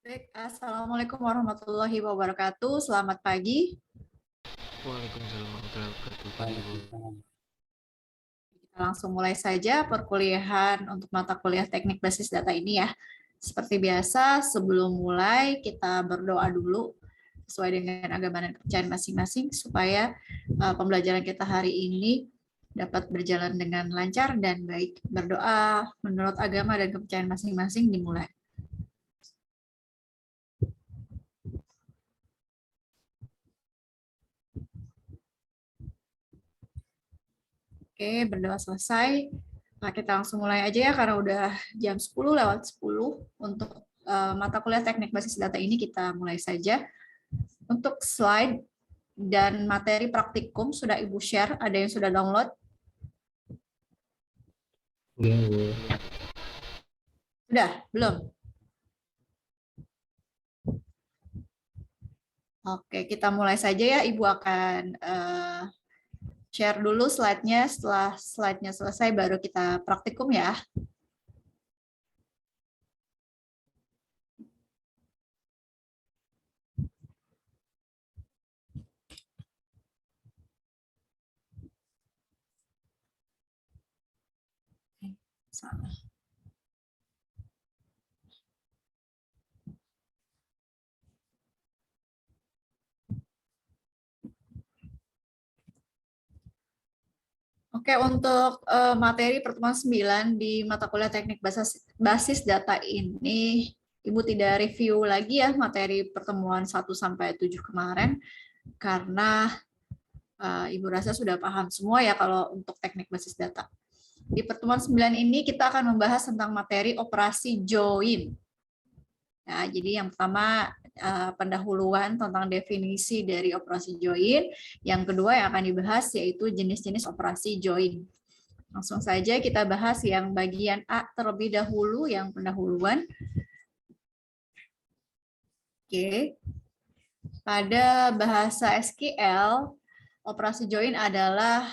Baik, Assalamualaikum warahmatullahi wabarakatuh. Selamat pagi. Waalaikumsalam warahmatullahi wabarakatuh. Pagi Bu. Kita langsung mulai saja perkuliahan untuk mata kuliah teknik basis data ini ya. Seperti biasa, sebelum mulai kita berdoa dulu sesuai dengan agama dan kepercayaan masing-masing supaya pembelajaran kita hari ini dapat berjalan dengan lancar dan baik. Berdoa menurut agama dan kepercayaan masing-masing dimulai. Oke, berdoa selesai. Nah, kita langsung mulai aja ya karena udah jam 10 lewat 10 untuk mata kuliah teknik basis data ini kita mulai saja. Untuk slide dan materi praktikum sudah Ibu share, ada yang sudah download? Belum Bu. Sudah? Belum? Oke, kita mulai saja ya. Ibu akan share dulu slide-nya. Setelah slide-nya selesai baru kita praktikum ya. Salah. Oke, untuk materi pertemuan 9 di mata kuliah teknik basis data ini, Ibu tidak review lagi ya materi pertemuan 1 sampai 7 kemarin, karena Ibu rasa sudah paham semua ya kalau untuk teknik basis data. Di pertemuan 9 ini kita akan membahas tentang materi operasi join. Ya, jadi yang pertama pendahuluan tentang definisi dari operasi join, yang kedua yang akan dibahas yaitu jenis-jenis operasi join. Langsung saja kita bahas yang bagian A terlebih dahulu, yang pendahuluan. Oke. Pada bahasa SQL, operasi join adalah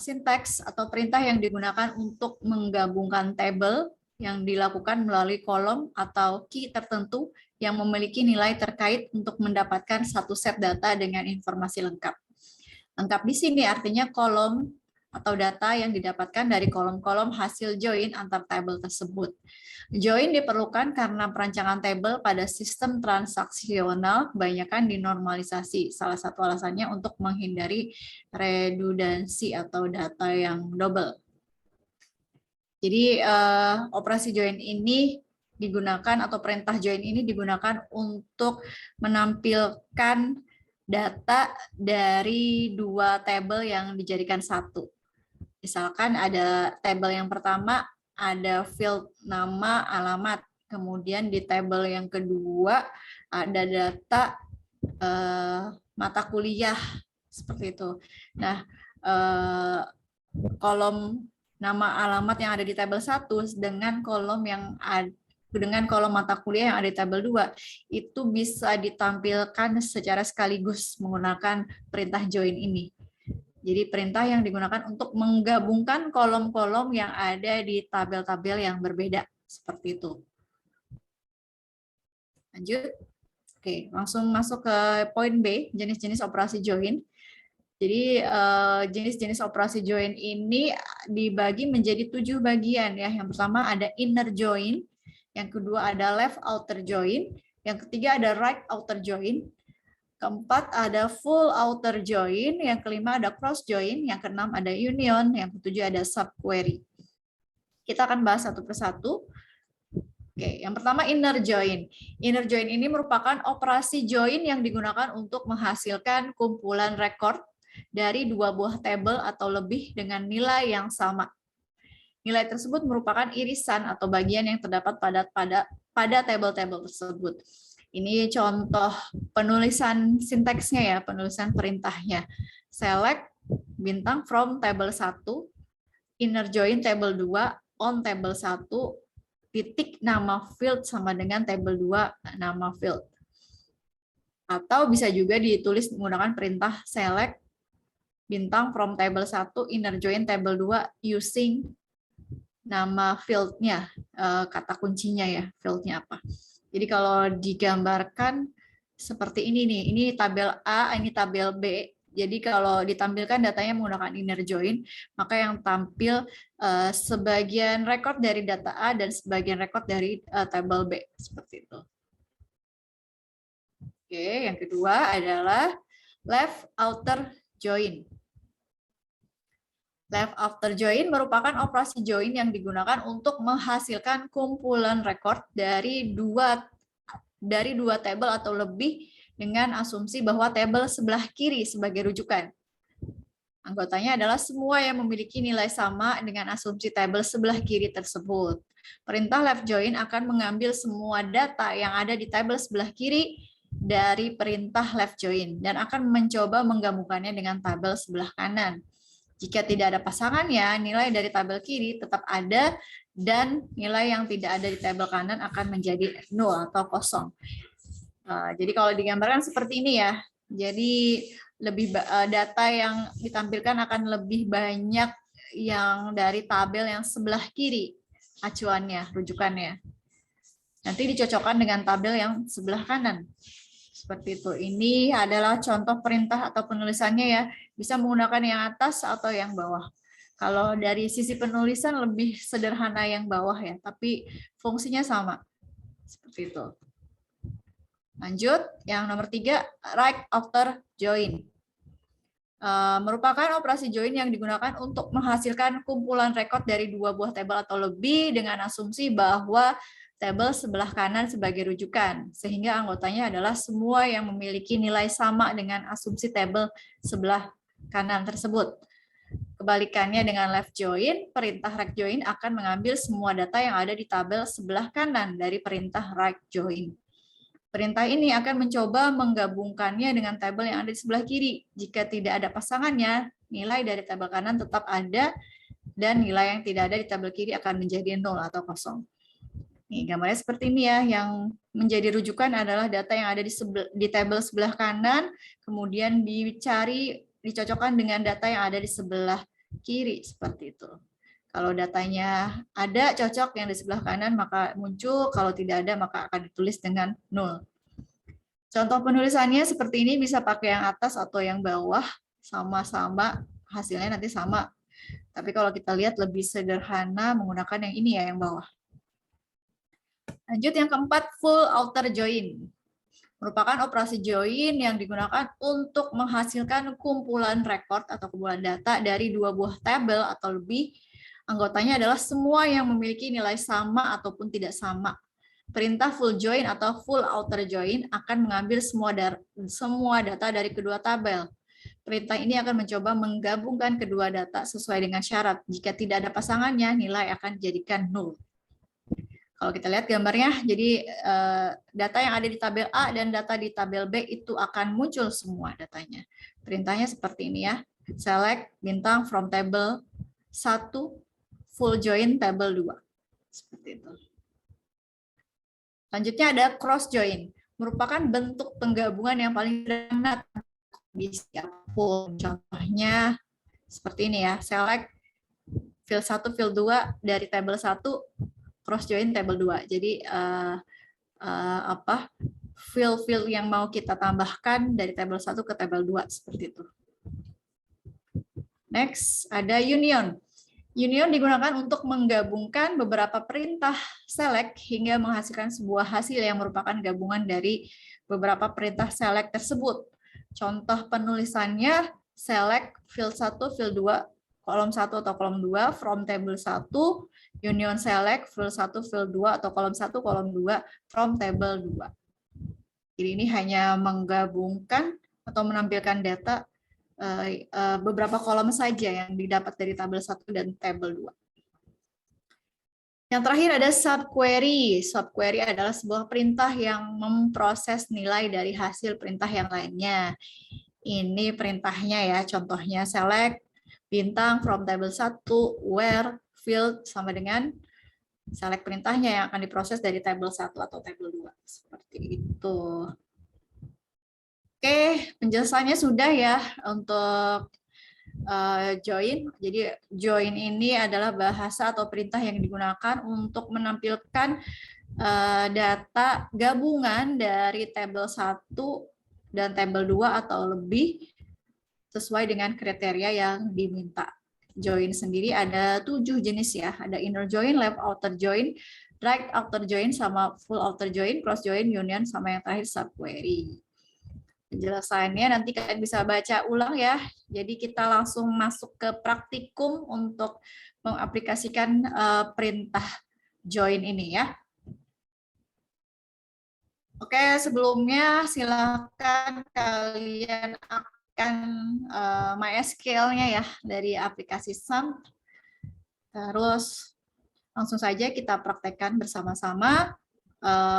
sinteks atau perintah yang digunakan untuk menggabungkan tabel yang dilakukan melalui kolom atau key tertentu yang memiliki nilai terkait untuk mendapatkan satu set data dengan informasi lengkap. Lengkap di sini artinya kolom atau data yang didapatkan dari kolom-kolom hasil join antar tabel tersebut. Join diperlukan karena perancangan tabel pada sistem transaksional kebanyakan dinormalisasi. Salah satu alasannya untuk menghindari redundansi atau data yang double. Jadi operasi join ini digunakan atau perintah join ini digunakan untuk menampilkan data dari dua tabel yang dijadikan satu. Misalkan ada tabel yang pertama ada field nama, alamat. Kemudian di tabel yang kedua ada data mata kuliah seperti itu. Nah, kolom nama alamat yang ada di tabel 1 dengan kolom mata kuliah yang ada di tabel 2 itu bisa ditampilkan secara sekaligus menggunakan perintah join ini. Jadi perintah yang digunakan untuk menggabungkan kolom-kolom yang ada di tabel-tabel yang berbeda seperti itu. Lanjut. Oke, langsung masuk ke poin B, jenis-jenis operasi join. Jadi jenis-jenis operasi join ini dibagi menjadi 7 bagian ya. Yang pertama ada inner join, yang kedua ada left outer join, yang ketiga ada right outer join, keempat ada full outer join, yang kelima ada cross join, yang keenam ada union, yang ketujuh ada subquery. Kita akan bahas satu persatu. Oke, yang pertama inner join. Inner join ini merupakan operasi join yang digunakan untuk menghasilkan kumpulan rekor dari dua buah tabel atau lebih dengan nilai yang sama. Nilai tersebut merupakan irisan atau bagian yang terdapat pada tabel-tabel tersebut. Ini contoh penulisan sinteksnya ya, penulisan perintahnya. Select bintang from table 1, inner join table 2, on table 1, titik nama field sama dengan table 2 nama field. Atau bisa juga ditulis menggunakan perintah select bintang from table 1, inner join table 2 using nama field-nya, kata kuncinya ya, field-nya apa. Jadi kalau digambarkan seperti ini nih, ini tabel A, ini tabel B. Jadi kalau ditampilkan datanya menggunakan inner join, maka yang tampil sebagian rekod dari data A dan sebagian rekod dari tabel B, seperti itu. Oke, yang kedua adalah left outer join. Left outer join merupakan operasi join yang digunakan untuk menghasilkan kumpulan rekod dari dua tabel atau lebih dengan asumsi bahwa tabel sebelah kiri sebagai rujukan. Anggotanya adalah semua yang memiliki nilai sama dengan asumsi tabel sebelah kiri tersebut. Perintah left join akan mengambil semua data yang ada di tabel sebelah kiri dari perintah left join dan akan mencoba menggabungkannya dengan tabel sebelah kanan. Jika tidak ada pasangannya, nilai dari tabel kiri tetap ada dan nilai yang tidak ada di tabel kanan akan menjadi 0 atau kosong. Jadi kalau digambarkan seperti ini ya, jadi data yang ditampilkan akan lebih banyak yang dari tabel yang sebelah kiri acuannya, rujukannya. Nanti dicocokkan dengan tabel yang sebelah kanan. Seperti itu. Ini adalah contoh perintah atau penulisannya ya. Bisa menggunakan yang atas atau yang bawah. Kalau dari sisi penulisan lebih sederhana yang bawah ya, tapi fungsinya sama. Seperti itu. Lanjut, yang nomor 3, right outer join. Merupakan operasi join yang digunakan untuk menghasilkan kumpulan rekod dari dua buah tabel atau lebih dengan asumsi bahwa tabel sebelah kanan sebagai rujukan, sehingga anggotanya adalah semua yang memiliki nilai sama dengan asumsi tabel sebelah kanan tersebut. Kebalikannya dengan left join, perintah right join akan mengambil semua data yang ada di tabel sebelah kanan dari perintah right join. Perintah ini akan mencoba menggabungkannya dengan tabel yang ada di sebelah kiri. Jika tidak ada pasangannya, nilai dari tabel kanan tetap ada, dan nilai yang tidak ada di tabel kiri akan menjadi 0 atau kosong. Nih, gambarnya seperti ini ya, yang menjadi rujukan adalah data yang ada di tabel sebelah kanan, kemudian dicocokkan dengan data yang ada di sebelah kiri, seperti itu. Kalau datanya ada cocok yang di sebelah kanan maka muncul, kalau tidak ada maka akan ditulis dengan 0. Contoh penulisannya seperti ini, bisa pakai yang atas atau yang bawah, sama-sama hasilnya nanti sama. Tapi kalau kita lihat lebih sederhana menggunakan yang ini ya, yang bawah. Lanjut yang keempat, full outer join. Merupakan operasi join yang digunakan untuk menghasilkan kumpulan rekod atau kumpulan data dari dua buah tabel atau lebih. Anggotanya adalah semua yang memiliki nilai sama ataupun tidak sama. Perintah full join atau full outer join akan mengambil semua data dari kedua tabel. Perintah ini akan mencoba menggabungkan kedua data sesuai dengan syarat. Jika tidak ada pasangannya, nilai akan dijadikan 0. Kalau kita lihat gambarnya, jadi data yang ada di tabel A dan data di tabel B itu akan muncul semua datanya. Perintahnya seperti ini ya. Select bintang from table 1, full join table 2. Seperti itu. Selanjutnya ada cross join. Merupakan bentuk penggabungan yang paling sederhana di setiap full. Contohnya seperti ini ya. Select field 1, field 2 dari table 1, cross join table 2. Jadi field yang mau kita tambahkan dari table 1 ke table 2 seperti itu. Next, ada union. Union digunakan untuk menggabungkan beberapa perintah select hingga menghasilkan sebuah hasil yang merupakan gabungan dari beberapa perintah select tersebut. Contoh penulisannya select field 1, field 2, kolom 1 atau kolom 2 from table 1, union select field 1, field 2 atau kolom 1, kolom 2 from table 2. Jadi ini hanya menggabungkan atau menampilkan data beberapa kolom saja yang didapat dari tabel 1 dan tabel 2. Yang terakhir ada subquery. Subquery adalah sebuah perintah yang memproses nilai dari hasil perintah yang lainnya. Ini perintahnya ya, contohnya select bintang from table 1, where field sama dengan select perintahnya yang akan diproses dari table 1 atau table 2. Seperti itu. Oke, penjelasannya sudah ya untuk join. Jadi join ini adalah bahasa atau perintah yang digunakan untuk menampilkan data gabungan dari tabel 1 dan tabel 2 atau lebih sesuai dengan kriteria yang diminta. Join sendiri ada 7 jenis ya. Ada inner join, left outer join, right outer join, sama full outer join, cross join, union, sama yang terakhir subquery. Penjelasannya nanti kalian bisa baca ulang ya. Jadi kita langsung masuk ke praktikum untuk mengaplikasikan perintah join ini ya. Oke, sebelumnya silakan kalian akan MySQL-nya ya dari aplikasi Sum. Terus langsung saja kita praktekkan bersama-sama.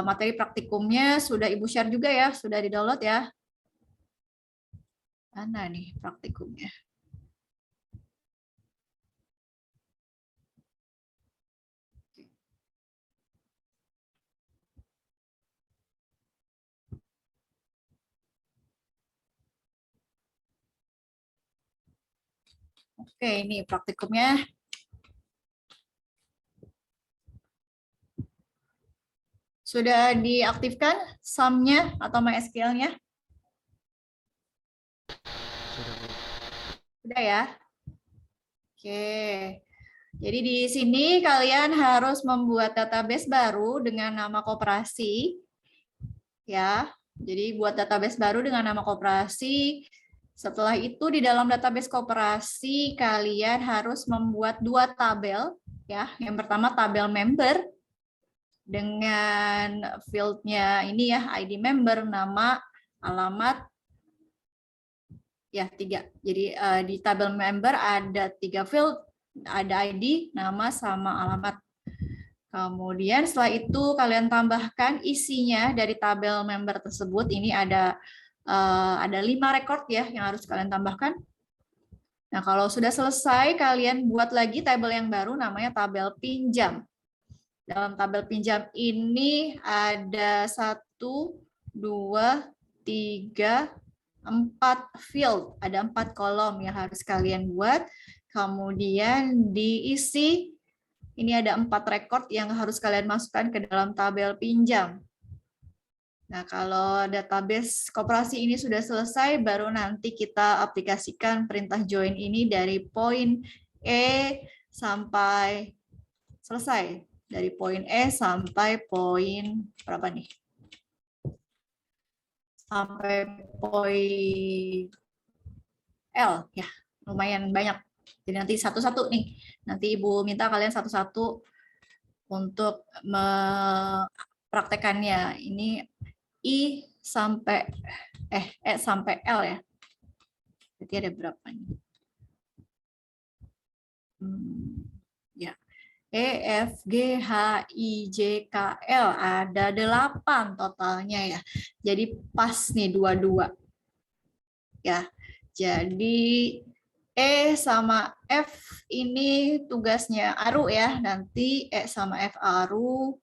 Materi praktikumnya sudah Ibu share juga ya, sudah di-download ya. Mana nih praktikumnya? Oke, ini praktikumnya. Sudah diaktifkan Sum-nya atau MySQL-nya? Sudah, Bu. Sudah ya? Oke. Jadi di sini kalian harus membuat database baru dengan nama koperasi. Ya. Jadi buat database baru dengan nama koperasi. Setelah itu di dalam database koperasi kalian harus membuat 2 tabel ya. Yang pertama tabel member dengan field-nya ini ya, ID member, nama, alamat, ya 3. Jadi di tabel member ada 3 field, ada ID, nama, sama alamat. Kemudian setelah itu kalian tambahkan isinya dari tabel member tersebut. Ini ada 5 record ya yang harus kalian tambahkan. Nah, kalau sudah selesai, kalian buat lagi tabel yang baru namanya tabel pinjam. Dalam tabel pinjam ini ada 1, 2, 3, 4 field. Ada 4 kolom yang harus kalian buat. Kemudian diisi, ini ada 4 record yang harus kalian masukkan ke dalam tabel pinjam. Nah, kalau database koperasi ini sudah selesai, baru nanti kita aplikasikan perintah join ini dari poin E sampai selesai. Dari poin E sampai poin berapa nih? Sampai poin L, ya lumayan banyak. Jadi nanti satu-satu nih. Nanti Ibu minta kalian satu-satu untuk mempraktekannya. Ini I sampai E sampai L ya. Berarti ada berapa nih? Ya. E, F, G, H, I, J, K, L. Ada 8 totalnya ya. Jadi pas nih dua-dua. Ya. Jadi E sama F ini tugasnya Aru ya. Nanti E sama F Aru.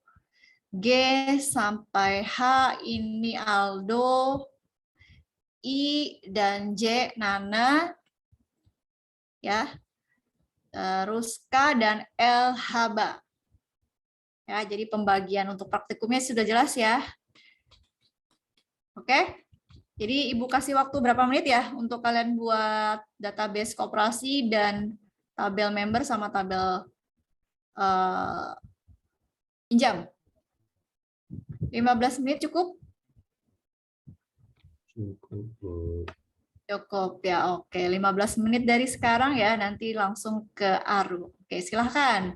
G sampai H ini Aldo. I dan J Nana. Ya. Terus K dan L Haba. Ya, jadi pembagian untuk praktikumnya sudah jelas ya. Oke. Jadi Ibu kasih waktu berapa menit ya untuk kalian buat database koperasi dan tabel member sama tabel pinjam. 15 menit cukup? Cukup ya, oke. 15 menit dari sekarang ya, nanti langsung ke Aru. Oke, silahkan.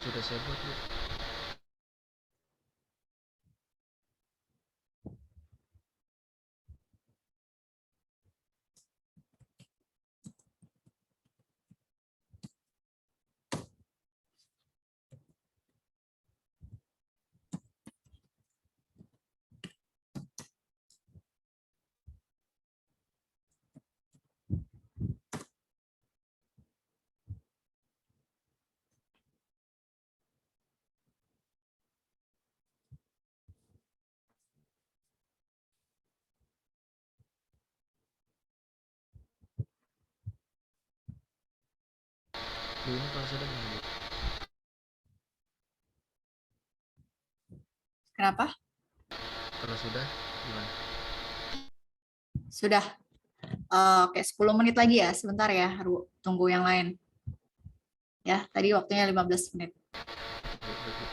Sudah saya buat, Bu. Bu, ini kalau sudah gimana, Bu? Kenapa? Kalau sudah gimana? Sudah. Oke, 10 menit lagi ya. Sebentar ya, tunggu yang lain. Ya, tadi waktunya 15 menit. Baik, baik, Bu.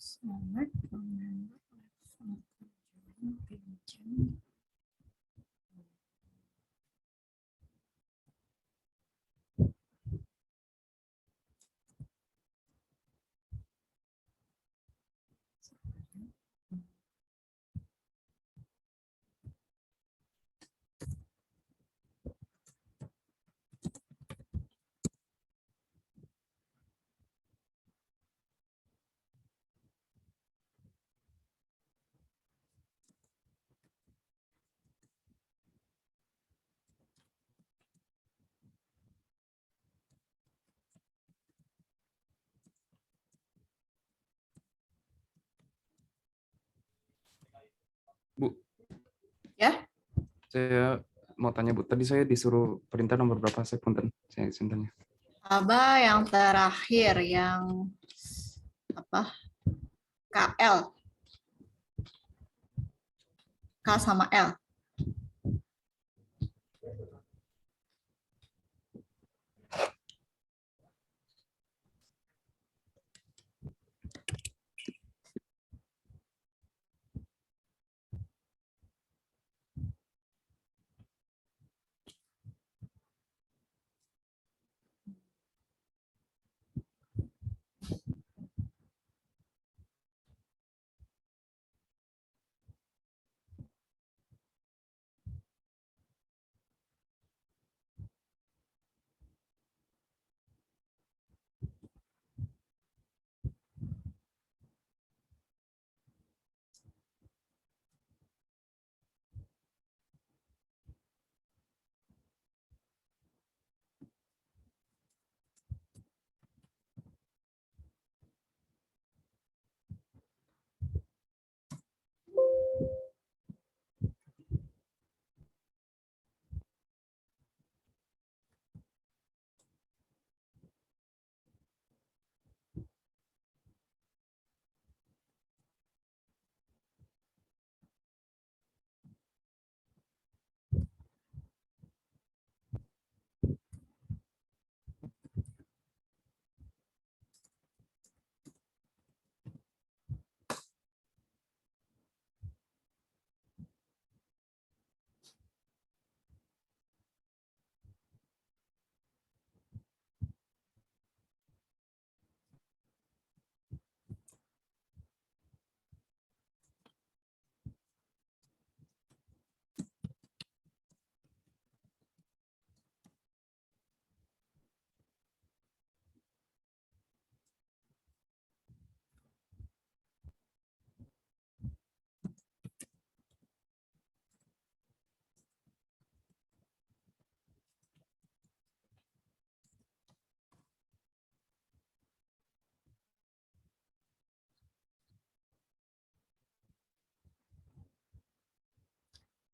Selamat menambah level tujuan pinjam. Bu, Ya, saya mau tanya Bu, tadi saya disuruh perintah nomor berapa? Saya punten, saya izin tanya. Aba yang terakhir yang apa? KL. K sama L.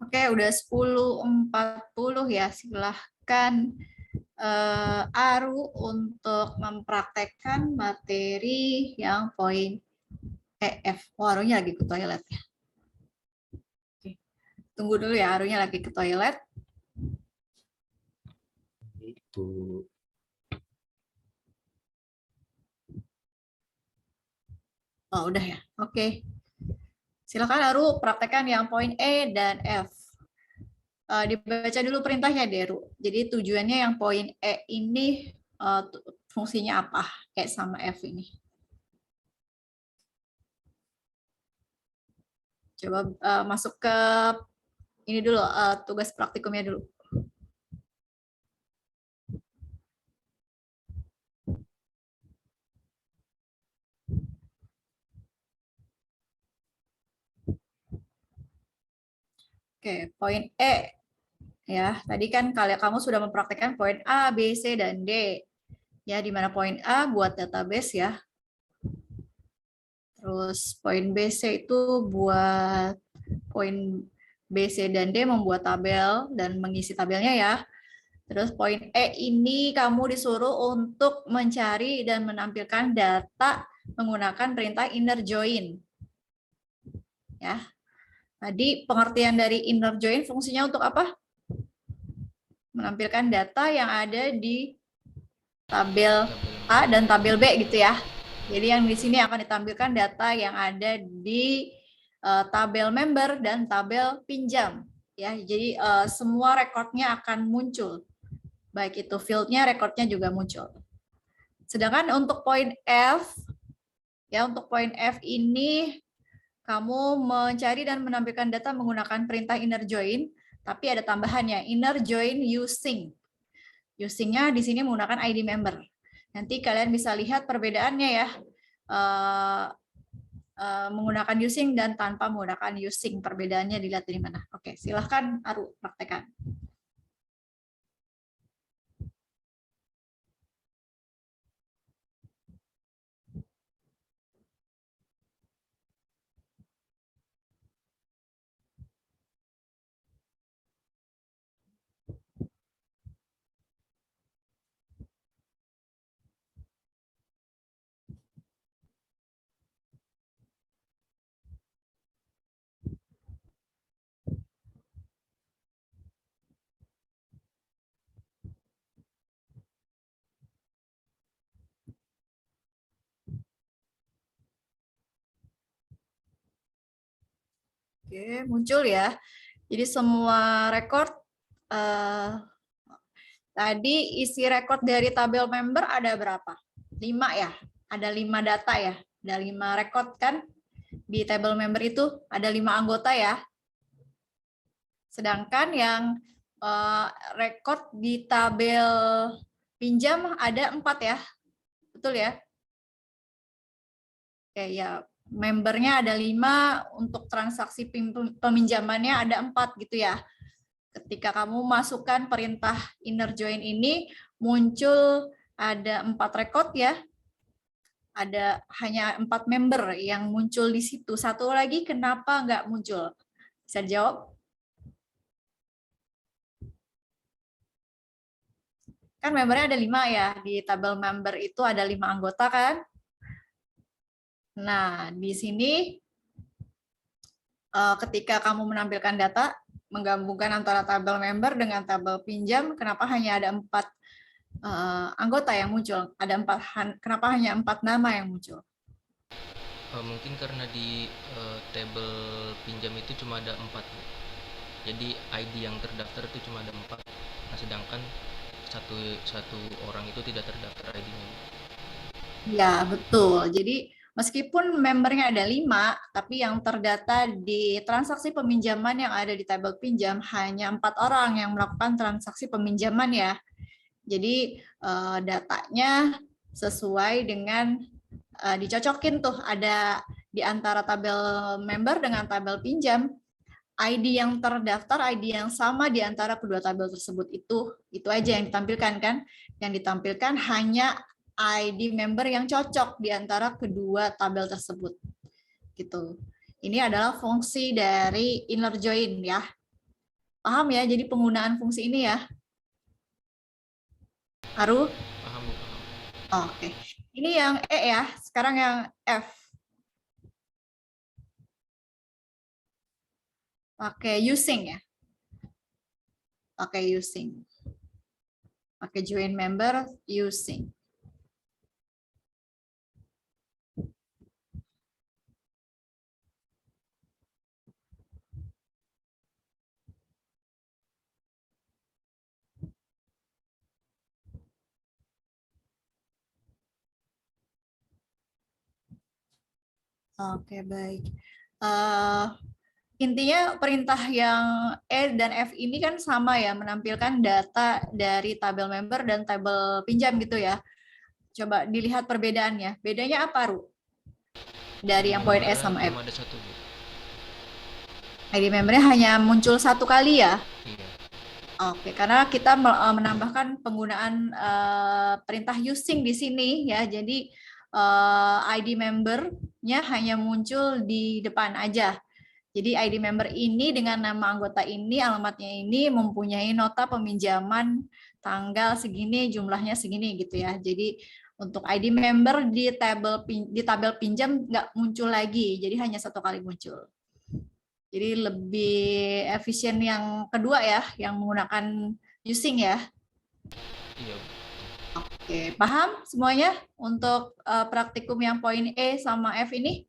Oke, udah 10.40 ya. Silahkan Aru untuk mempraktekkan materi yang poin EF. Oh, Arunya lagi ke toilet ya. Oke. Tunggu dulu ya, Arunya lagi ke toilet. Itu. Oh, udah ya. Oke. Silakan Aru praktekkan yang poin E dan F. Dibaca dulu perintahnya, Deru. Jadi tujuannya yang poin E ini fungsinya apa? E sama F ini. Coba masuk ke ini dulu, tugas praktikumnya dulu. Oke, poin E. Ya, tadi kan kalau kamu sudah mempraktekkan poin A, B, C, dan D. Ya, di mana poin A buat database ya. Terus poin B, C itu buat poin B, C, dan D membuat tabel dan mengisi tabelnya ya. Terus poin E ini kamu disuruh untuk mencari dan menampilkan data menggunakan perintah inner join. Ya. Tadi pengertian dari inner join fungsinya untuk apa? Menampilkan data yang ada di tabel A dan tabel B gitu ya. Jadi yang di sini akan ditampilkan data yang ada di tabel member dan tabel pinjam. Ya, jadi semua rekodnya akan muncul. Baik itu field-nya, rekodnya juga muncul. Sedangkan untuk poin F, ya untuk poin F ini kamu mencari dan menampilkan data menggunakan perintah inner join, tapi ada tambahannya, inner join using. Using-nya di sini menggunakan ID member. Nanti kalian bisa lihat perbedaannya ya, menggunakan using dan tanpa menggunakan using. Perbedaannya dilihat dari mana. Oke, silahkan Aru praktekkan. Oke, muncul ya. Jadi semua record tadi isi record dari tabel member ada berapa? 5 ya. Ada 5 data ya. Ada 5 record kan? Di tabel member itu ada 5 anggota ya. Sedangkan yang record di tabel pinjam ada 4 ya. Betul ya? Oke ya. Membernya ada 5, untuk transaksi peminjamannya ada 4 gitu ya. Ketika kamu masukkan perintah inner join ini, muncul ada 4 record ya. Ada hanya 4 member yang muncul di situ. Satu lagi kenapa nggak muncul? Bisa dijawab? Kan membernya ada 5 ya. Di tabel member itu ada 5 anggota kan? Nah, di sini ketika kamu menampilkan data, menggabungkan antara tabel member dengan tabel pinjam, kenapa hanya ada 4 anggota yang muncul? Kenapa hanya 4 nama yang muncul? Mungkin karena di tabel pinjam itu cuma ada 4. Jadi ID yang terdaftar itu cuma ada 4. Nah, sedangkan satu orang itu tidak terdaftar ID-nya. Ya, betul. Jadi meskipun membernya ada 5, tapi yang terdata di transaksi peminjaman yang ada di tabel pinjam hanya 4 orang yang melakukan transaksi peminjaman ya. Jadi datanya sesuai dengan dicocokin tuh, ada di antara tabel member dengan tabel pinjam, ID yang terdaftar, ID yang sama di antara kedua tabel tersebut itu aja yang ditampilkan kan. Yang ditampilkan hanya ID member yang cocok di antara kedua tabel tersebut. Gitu. Ini adalah fungsi dari inner join ya. Paham ya, jadi penggunaan fungsi ini ya. Aru? Paham Bu, paham. Oke. Ini yang E ya, sekarang yang F. Pakai using ya. Pakai using. Pakai join member using. Oke, baik. Intinya perintah yang E dan F ini kan sama ya, menampilkan data dari tabel member dan tabel pinjam gitu ya. Coba dilihat perbedaannya. Bedanya apa, Ru? Dari yang poin E sama F. Cuma ada satu Bu. ID membernya hanya muncul satu kali ya? Iya. Oke, karena kita menambahkan penggunaan perintah using di sini ya. Jadi ID membernya hanya muncul di depan aja. Jadi ID member ini dengan nama anggota ini, alamatnya ini mempunyai nota peminjaman tanggal segini, jumlahnya segini gitu ya. Jadi untuk ID member di tabel pinjam nggak muncul lagi, jadi hanya satu kali muncul. Jadi lebih efisien yang kedua ya, yang menggunakan using ya. Iya Bu. Oke, paham semuanya untuk praktikum yang poin E sama F ini?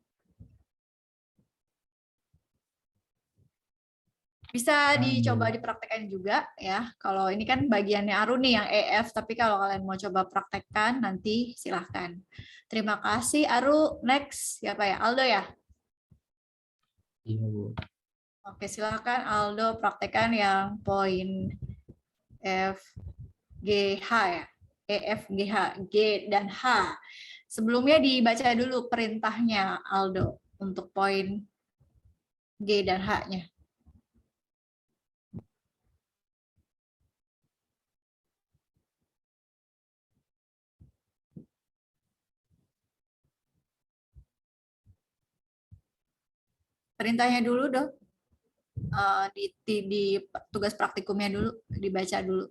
Bisa dicoba dipraktekkan juga ya. Kalau ini kan bagiannya Aru nih yang EF, tapi kalau kalian mau coba praktekkan nanti silahkan. Terima kasih Aru. Next, siapa ya? Aldo ya? Iya Bu. Oke, silahkan Aldo praktekkan yang poin F, G, H ya. E, F, G, H, G, dan H. Sebelumnya dibaca dulu perintahnya Aldo untuk poin G dan H-nya. Perintahnya dulu dong. Di tugas praktikumnya dulu, dibaca dulu.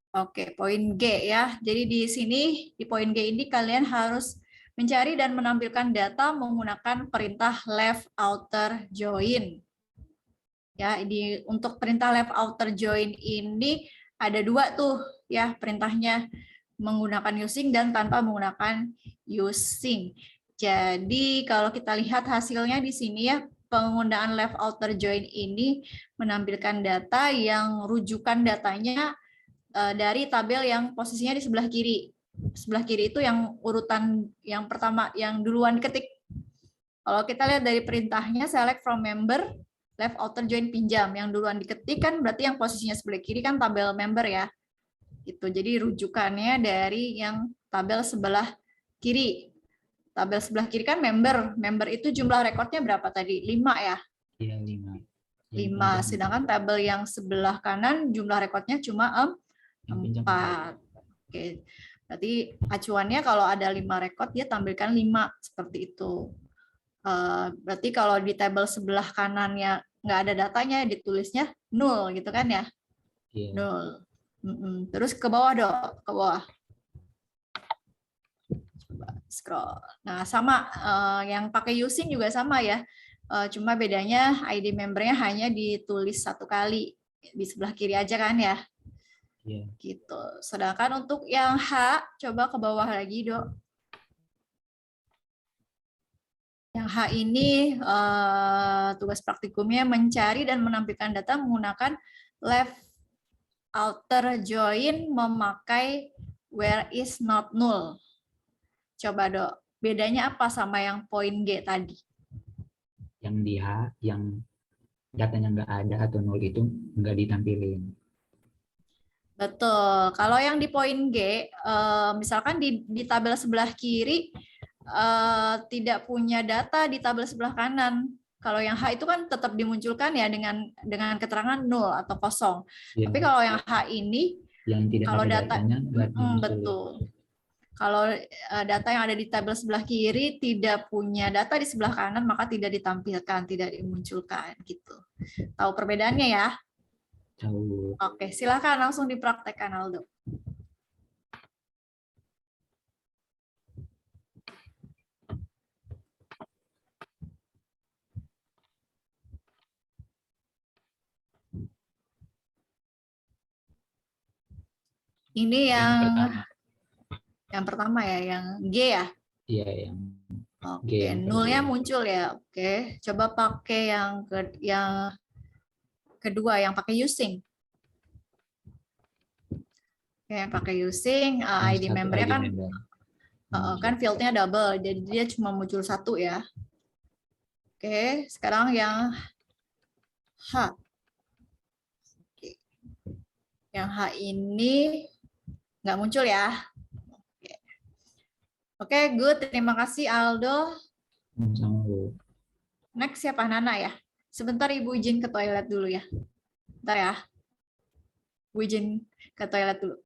Oke, poin G ya. Jadi di sini, di poin G ini kalian harus mencari dan menampilkan data menggunakan perintah left outer join. Ya, untuk perintah left outer join ini ada dua tuh ya perintahnya, menggunakan using dan tanpa menggunakan using. Jadi kalau kita lihat hasilnya di sini ya, penggunaan left outer join ini menampilkan data yang rujukan datanya dari tabel yang posisinya di sebelah kiri. Sebelah kiri itu yang urutan yang pertama, yang duluan diketik. Kalau kita lihat dari perintahnya select from member, left outer join pinjam, yang duluan diketik kan berarti yang posisinya sebelah kiri kan tabel member ya. Itu jadi rujukannya dari yang tabel sebelah kiri. Tabel sebelah kiri kan member. Member itu jumlah rekornya berapa tadi? 5 ya? Iya 5. 5. Sedangkan tabel yang sebelah kanan jumlah rekornya cuma 4. Oke. Berarti acuannya kalau ada 5 rekod dia tampilkan 5 seperti itu. Berarti kalau di tabel sebelah kanannya nggak ada datanya, ditulisnya 0 gitu kan ya? Iya. 0. Terus ke bawah dong, ke bawah. Coba scroll. Nah, sama yang pakai using juga sama ya. Cuma bedanya ID membernya hanya ditulis satu kali di sebelah kiri aja kan ya. Iya. Gitu. Sedangkan untuk yang H, coba ke bawah lagi, Dok. Yang H ini tugas praktikumnya mencari dan menampilkan data menggunakan left outer join memakai where is not null. Coba Dok, bedanya apa sama yang poin G tadi? Yang di H, yang datanya nggak ada atau nol itu nggak ditampilin. Betul. Kalau yang di poin G, misalkan di tabel sebelah kiri tidak punya data di tabel sebelah kanan. Kalau yang H itu kan tetap dimunculkan ya dengan keterangan 0 atau kosong. Ya. Tapi kalau yang H ini, yang tidak kalau ada datanya, betul. Kalau data yang ada di tabel sebelah kiri tidak punya data di sebelah kanan, maka tidak ditampilkan, tidak dimunculkan gitu. Tahu perbedaannya ya? Tahu. Oke, silakan langsung dipraktekkan, Aldo. Ini yang pertama ya, yang G ya? Iya, yang G Oke, yang nulnya kedua. muncul ya. Oke, coba pakai yang kedua, yang pakai using. Oke, yang pakai using, Yang ID satu membernya ID kan member. kan fieldnya double, jadi dia cuma muncul satu ya. Oke, sekarang yang H. Oke. Yang H ini nggak muncul ya. Oke, good. Terima kasih Aldo. Sama Bu. Next siapa? Nana ya. Sebentar Ibu izin ke toilet dulu ya. Bentar ya. Ibu izin ke toilet dulu.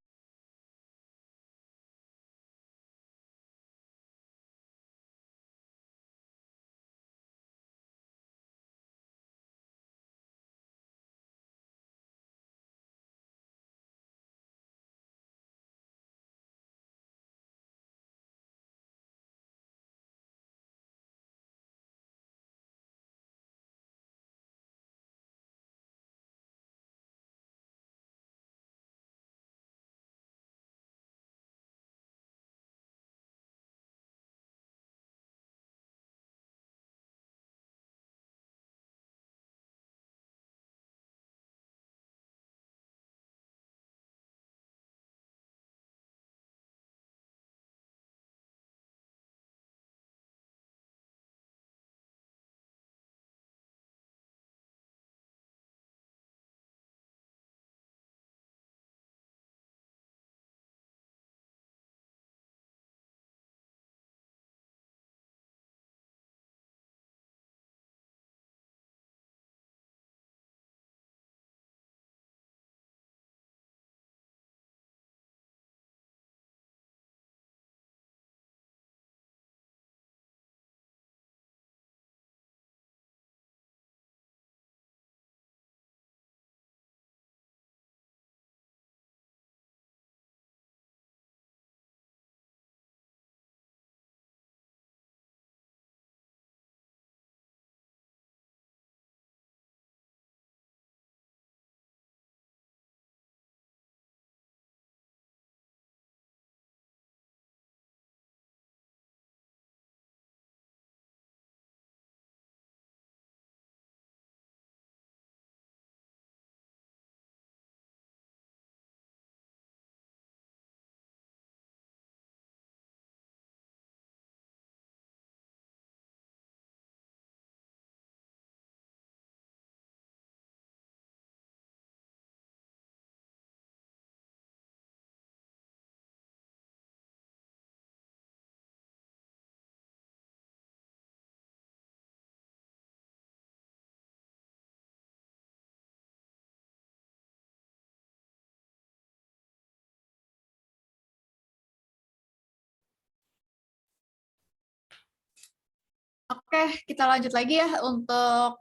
Oke, kita lanjut lagi ya untuk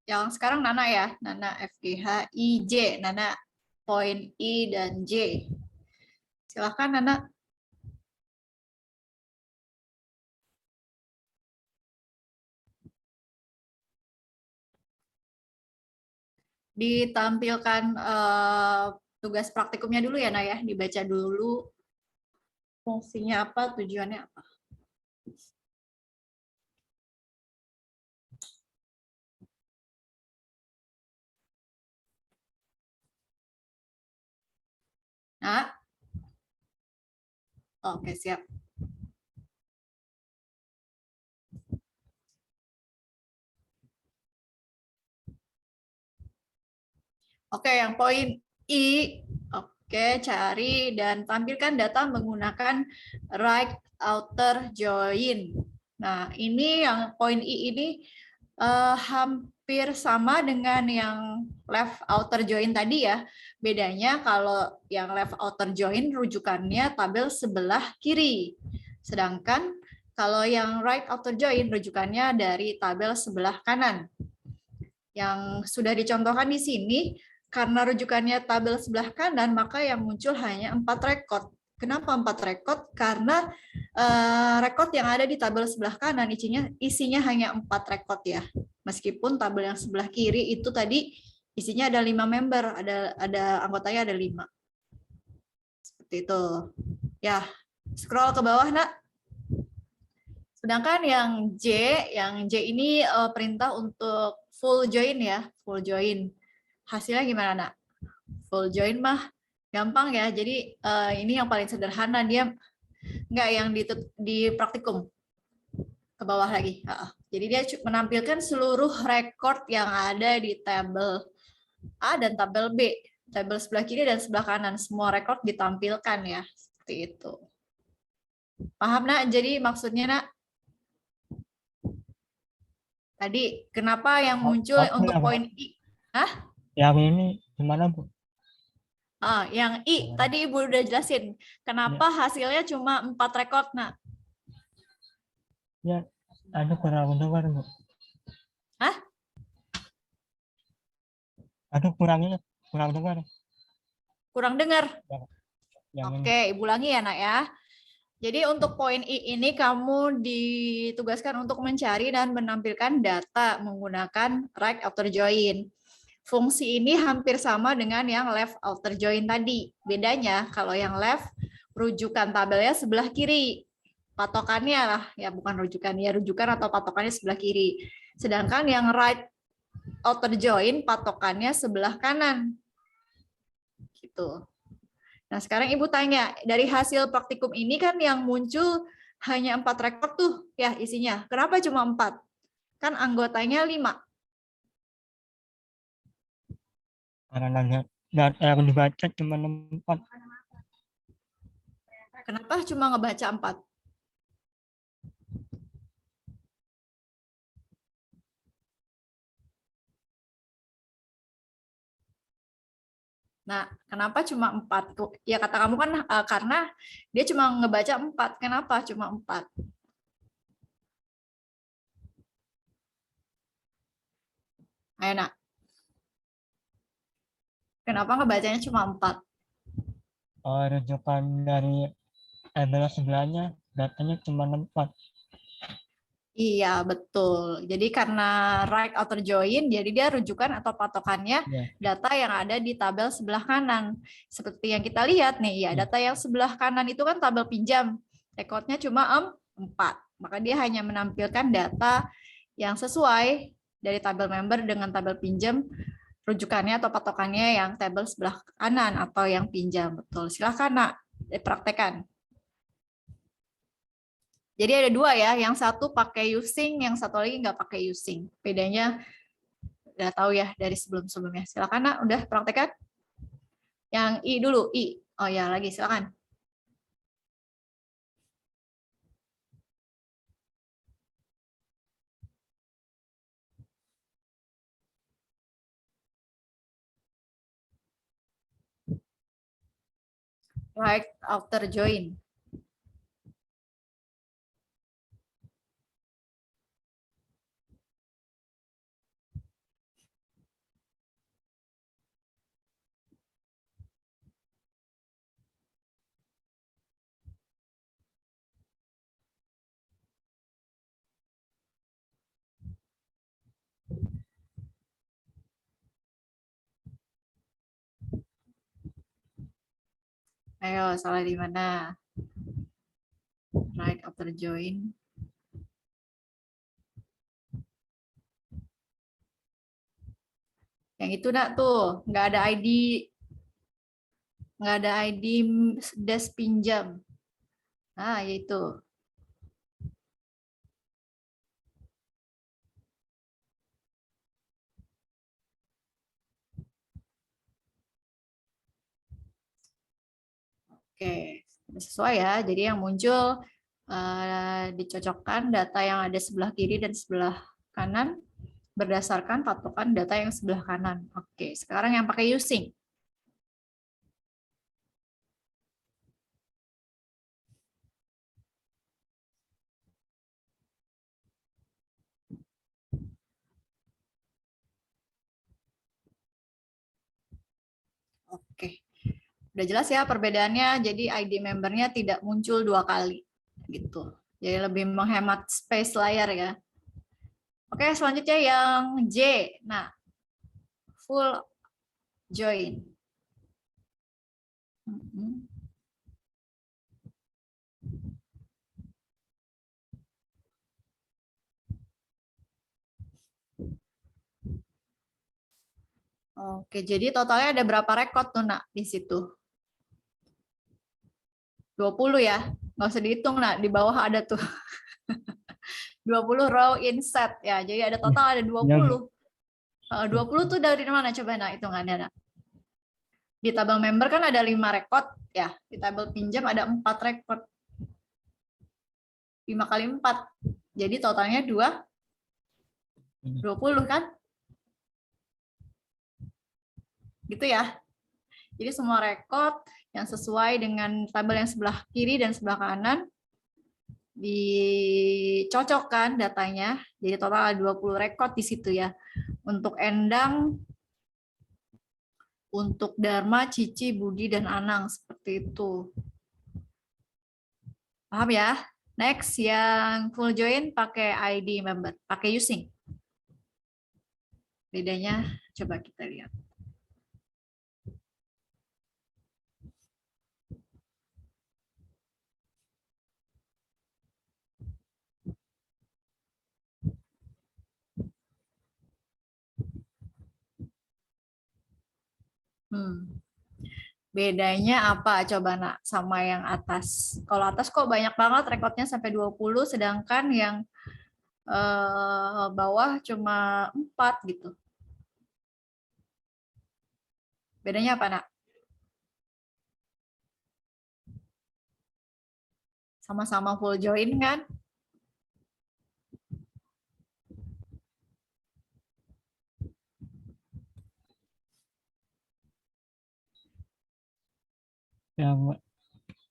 yang sekarang Nana ya. Nana FGH IJ, Nana poin I dan J. Silahkan Nana. Ditampilkan tugas praktikumnya dulu ya, Naya. Dibaca dulu fungsinya apa, tujuannya apa. Nah, oke siap. Oke, yang poin I, oke, cari dan tampilkan data menggunakan right outer join. Nah, ini yang poin I ini hampir sama dengan yang left outer join tadi ya. Bedanya kalau yang left outer join rujukannya tabel sebelah kiri. Sedangkan kalau yang right outer join rujukannya dari tabel sebelah kanan. Yang sudah dicontohkan di sini, karena rujukannya tabel sebelah kanan, maka yang muncul hanya 4 rekod. Kenapa 4 rekod? Karena rekod yang ada di tabel sebelah kanan isinya hanya 4 rekod ya. Meskipun tabel yang sebelah kiri itu tadi isinya ada 5 member, ada anggotanya ada 5. Seperti itu. Ya, scroll ke bawah, Nak. Sedangkan yang J ini perintah untuk full join ya, full join. Hasilnya gimana, Nak? Full join mah gampang ya. Jadi ini yang paling sederhana, dia nggak yang di praktikum. Ke bawah lagi. Jadi dia menampilkan seluruh rekor yang ada di tabel A dan tabel B. Tabel sebelah kiri dan sebelah kanan. Semua rekor ditampilkan ya. Seperti itu. Paham, Nak? Jadi maksudnya, Nak? Tadi kenapa yang muncul untuk poin I? Hah? Yang ini gimana, Bu? Yang I tadi Ibu udah jelasin. Kenapa hasilnya cuma 4 rekor, Nak? Ya, ada kurang dengar, Bu. Hah? Ada kurang dengar. Kurang dengar? Yang Oke, Ibu ulangi ya, Nak ya. Jadi untuk poin I ini kamu ditugaskan untuk mencari dan menampilkan data menggunakan right outer join. Fungsi ini hampir sama dengan yang left outer join tadi. Bedanya kalau yang left rujukan tabelnya sebelah kiri. Patokannya lah, ya bukan rujukan, ya rujukan atau patokannya sebelah kiri. Sedangkan yang right outer join patokannya sebelah kanan. Gitu. Nah, sekarang Ibu tanya, dari hasil praktikum ini kan yang muncul hanya 4 rekor tuh ya isinya. Kenapa cuma 4? Kan anggotanya 5. Karena data yang dibaca cuma 4. Kenapa cuma ngebaca 4? Nah, kenapa cuma 4? Ya kata kamu kan karena dia cuma ngebaca 4. Kenapa cuma 4? Ayo, Nak. Kenapa ngebacanya cuma 4? Rujukan dari tabel sebelahnya datanya cuma 4. Iya, betul. Jadi karena right outer join, jadi dia rujukan atau patokannya data yang ada di tabel sebelah kanan. Seperti yang kita lihat nih, ya data yang sebelah kanan itu kan tabel pinjam. Rekodnya cuma 4. Maka dia hanya menampilkan data yang sesuai dari tabel member dengan tabel pinjam, rujukannya atau patokannya yang tabel sebelah kanan atau yang pinjam. Betul. Silakan, Nak, dipraktekkan. Jadi ada 2 ya, yang satu pakai using, yang satu lagi nggak pakai using. Bedanya udah tahu ya dari sebelum-sebelumnya. Silakan, Nak, udah praktekkan. Yang I dulu, I. Oh ya, lagi silakan. Right outer join. Ayo, salah di mana? Right outer join. Yang itu, Nak, tuh nggak ada ID, des pinjam. Nah, yaitu. Oke, sesuai ya. Jadi yang muncul dicocokkan data yang ada sebelah kiri dan sebelah kanan berdasarkan patokan data yang sebelah kanan. Oke, sekarang yang pakai using. Oke, udah jelas ya perbedaannya. Jadi ID membernya tidak muncul 2 kali, gitu. Jadi lebih menghemat space layar ya. Oke, selanjutnya yang J. Nah, full join. Oke, jadi totalnya ada berapa record tuh, Nak, di situ? 20 ya? Nggak usah dihitung, Nak. Di bawah ada tuh. 20 row inset ya. Jadi ada total ada 20. 20 tuh dari mana coba, Nak, hitungannya, Nak? Di tabel member kan ada 5 record ya. Di tabel pinjam ada 4 record. 5 kali 4. Jadi totalnya 20 kan? Gitu ya. Jadi semua record yang sesuai dengan tabel yang sebelah kiri dan sebelah kanan dicocokkan datanya. Jadi total ada 20 record di situ ya. Untuk Endang, untuk Dharma, Cici, Budi, dan Anang. Seperti itu. Paham ya? Next, yang full join pakai ID member, pakai using. Bedanya coba kita lihat. Bedanya apa coba, Nak, sama yang atas? Kalau atas kok banyak banget rekodnya sampai 20, sedangkan yang bawah cuma 4 gitu. Bedanya apa, Nak? Sama-sama full join kan?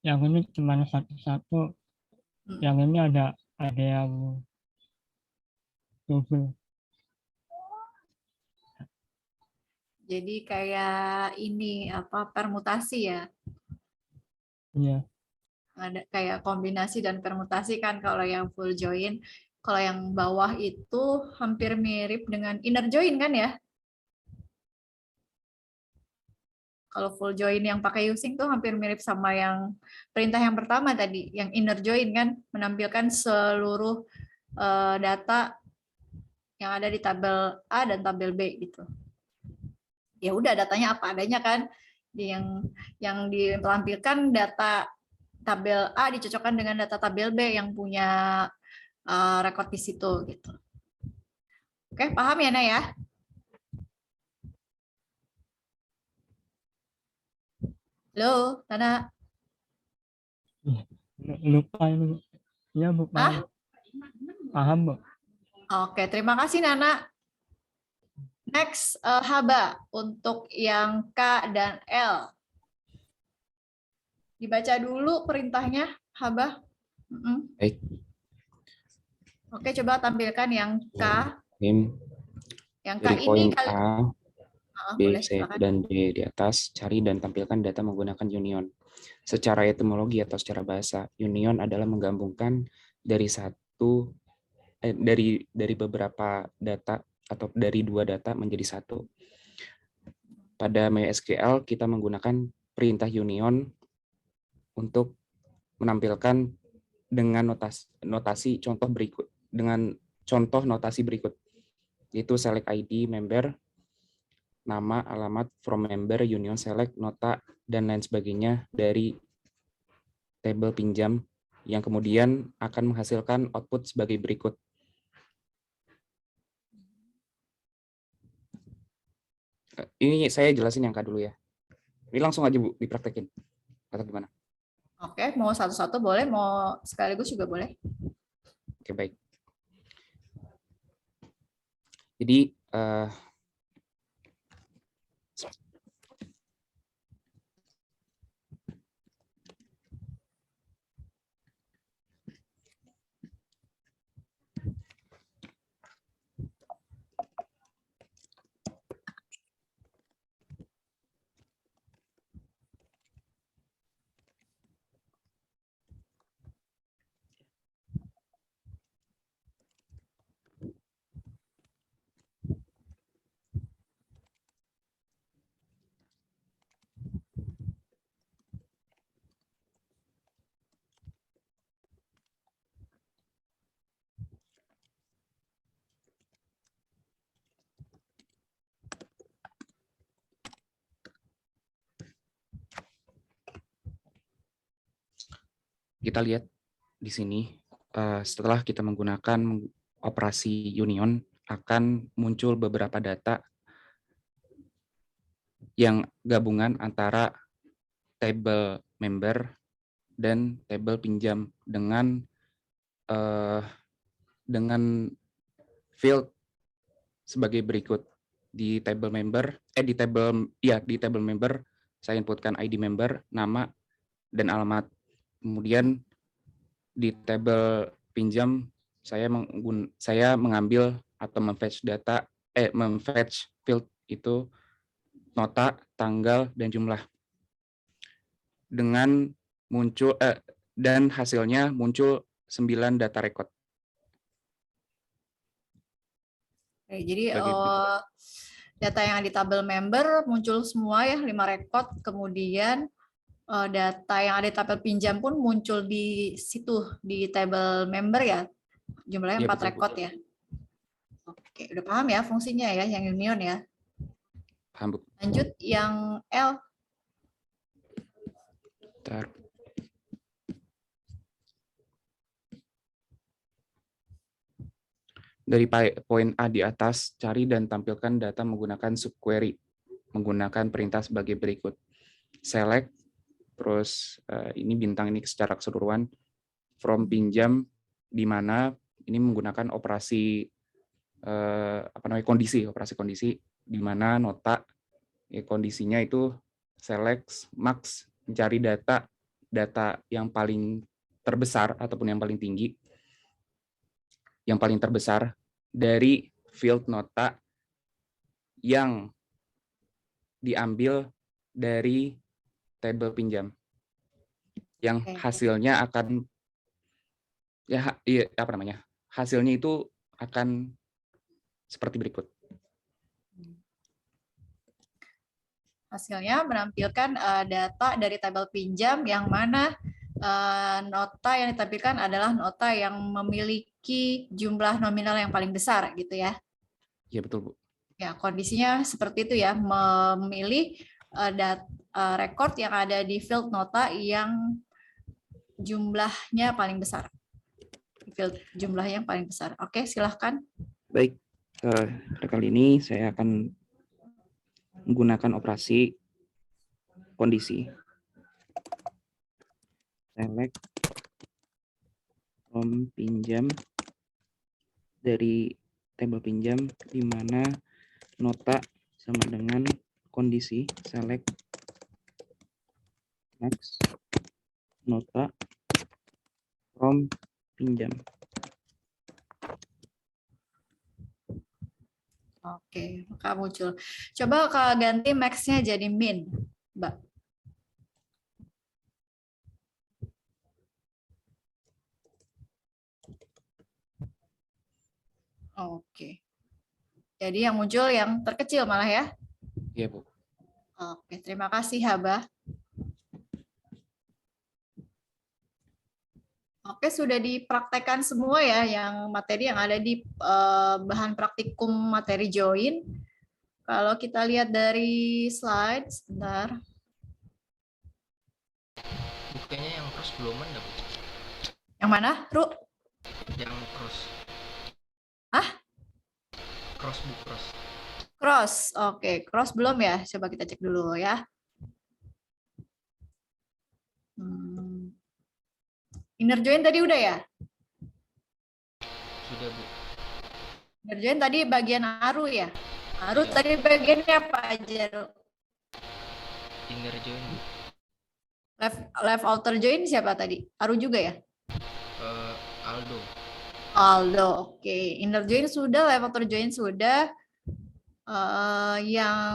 Yang ini cuma satu-satu. Yang ini ada yang double. Jadi kayak ini apa permutasi ya? Iya. Ada kayak kombinasi dan permutasi kan kalau yang full join. Kalau yang bawah itu hampir mirip dengan inner join kan ya? Kalau full join yang pakai using tuh hampir mirip sama yang perintah yang pertama tadi, yang inner join kan, menampilkan seluruh data yang ada di tabel A dan tabel B gitu. Ya udah datanya apa adanya kan, yang ditampilkan data tabel A dicocokkan dengan data tabel B yang punya rekod di situ gitu. Oke, paham ya, Nay ya? Halo, Tana. Lupa ini. Iya, Bu. Paham, Bu. Oke, terima kasih, Nana. Next, Haba untuk yang K dan L. Dibaca dulu perintahnya, Haba. Baik. Oke, coba tampilkan yang K. Yang K Dari ini poin kali. A, B, C, dan D di atas, cari dan tampilkan data menggunakan union. Secara etimologi atau secara bahasa, union adalah menggabungkan dari dari beberapa data atau dari 2 data menjadi 1. Pada MySQL kita menggunakan perintah union untuk menampilkan dengan notasi contoh berikut, dengan contoh notasi berikut, yaitu select ID member, nama, alamat, from member, union select, nota, dan lain sebagainya dari tabel pinjam yang kemudian akan menghasilkan output sebagai berikut. Ini saya jelasin yang K dulu ya. Ini langsung aja, Bu, dipraktekin. Atau gimana? Oke, mau satu-satu boleh, mau sekaligus juga boleh. Oke, baik. Jadi kita lihat di sini setelah kita menggunakan operasi union akan muncul beberapa data yang gabungan antara table member dan table pinjam dengan field sebagai berikut. Di table member saya inputkan ID member, nama dan alamat. Kemudian di table pinjam saya mengambil atau memfetch field itu nota, tanggal, dan jumlah. Dengan muncul dan hasilnya muncul 9 data record. Oke, jadi data yang di tabel member muncul semua ya, 5 record, kemudian data yang ada di tabel pinjam pun muncul di situ, di table member ya, jumlahnya 4 record ya. Oke, udah paham ya fungsinya ya, yang union ya. Paham, Bu. Lanjut yang L. Bentar. Dari poin A di atas, cari dan tampilkan data menggunakan subquery, menggunakan perintah sebagai berikut. Select, terus ini bintang ini secara keseluruhan, from pinjam, di mana ini menggunakan operasi operasi kondisi, di mana nota kondisinya itu select, max, mencari data yang paling terbesar ataupun yang paling tinggi, yang paling terbesar dari field nota yang diambil dari tabel pinjam, yang hasilnya akan hasilnya itu akan seperti berikut. Hasilnya menampilkan data dari tabel pinjam yang mana nota yang ditampilkan adalah nota yang memiliki jumlah nominal yang paling besar gitu ya. Iya betul, Bu. Ya, kondisinya seperti itu ya, memilih record yang ada di field nota yang jumlahnya paling besar. Field jumlahnya yang paling besar. Oke, silahkan. Baik, kali ini saya akan menggunakan operasi kondisi. Select from pinjam dari tabel pinjam, di mana nota sama dengan kondisi, select max nota from pinjam. Oke, maka muncul. Coba kalau ganti max-nya jadi min, Mbak. Oke. Jadi yang muncul yang terkecil malah ya? Iya, Bu. Oke, terima kasih Haba. Oke, sudah dipraktekkan semua ya yang materi yang ada di bahan praktikum materi join. Kalau kita lihat dari slide, sebentar. Buktinya yang cross belum ada, Bu. Yang mana, Ru? Yang cross. Hah? Cross, Bu, cross. Cross, oke. Cross belum ya? Coba kita cek dulu ya. Inner join tadi udah ya? Sudah, Bu. Inner join tadi bagian Aru ya? Aru Iya. tadi bagiannya apa aja? Ru? Inner join, Bu. Left outer join siapa tadi? Aru juga ya? Aldo. Aldo, oke. Inner join sudah, left outer join sudah. Yang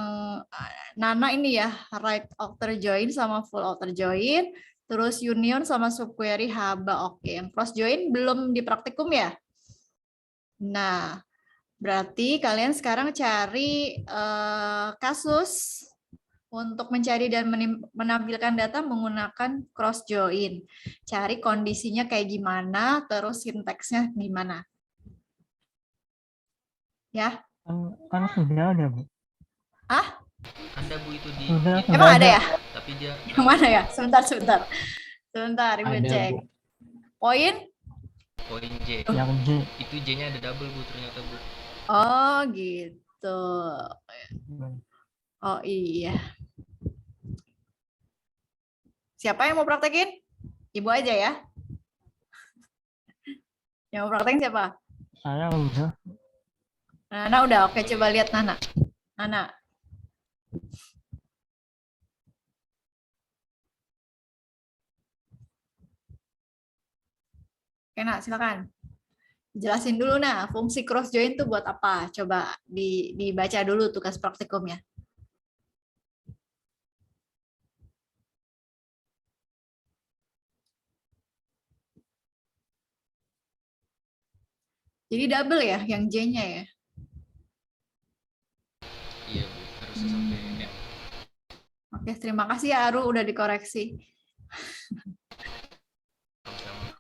Nana ini ya, right outer join sama full outer join. Terus union sama subquery haba, oke. Yang cross join belum di praktikum ya? Nah, berarti kalian sekarang cari kasus untuk mencari dan menampilkan data menggunakan cross join. Cari kondisinya kayak gimana, terus sintaksnya gimana. Ya. Kan sudah ada, Bu. Ah? Ada, Bu, itu di Sudah Emang ada ya? tapi dia Yang mana ya? Sebentar. Sebentar, Ibu Ada, cek. Bu. Poin? poin J. Yang J. Itu J-nya ada double, Bu, ternyata, Bu. Oh, gitu. Oh iya. Siapa yang mau praktekin? Ibu aja ya. Yang mau praktekin siapa? Saya udah. Nana udah, oke coba lihat Nana. Nana. Oke, Nak, silakan. Jelasin dulu nah, fungsi cross join itu buat apa? Coba dibaca dulu tugas praktikumnya. Jadi double ya, yang J-nya ya. Iya, Bu, harusnya sampai N. Oke, terima kasih ya Aru udah dikoreksi. Sama-sama.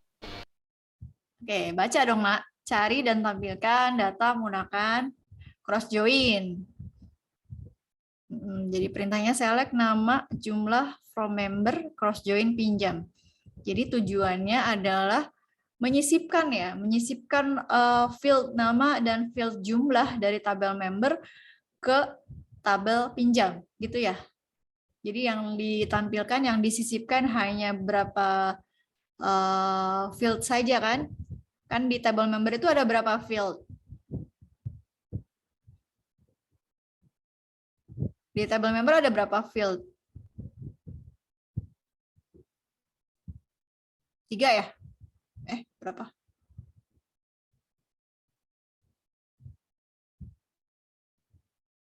Oke, baca dong Nak. Cari dan tampilkan data menggunakan cross join. Jadi perintahnya select nama, jumlah, from member, cross join pinjam. Jadi tujuannya adalah menyisipkan ya, menyisipkan field nama dan field jumlah dari tabel member ke tabel pinjam, gitu ya. Jadi yang ditampilkan, yang disisipkan hanya berapa field saja kan? Kan di tabel member itu ada berapa field? Di tabel member ada berapa field? 3 ya? Berapa?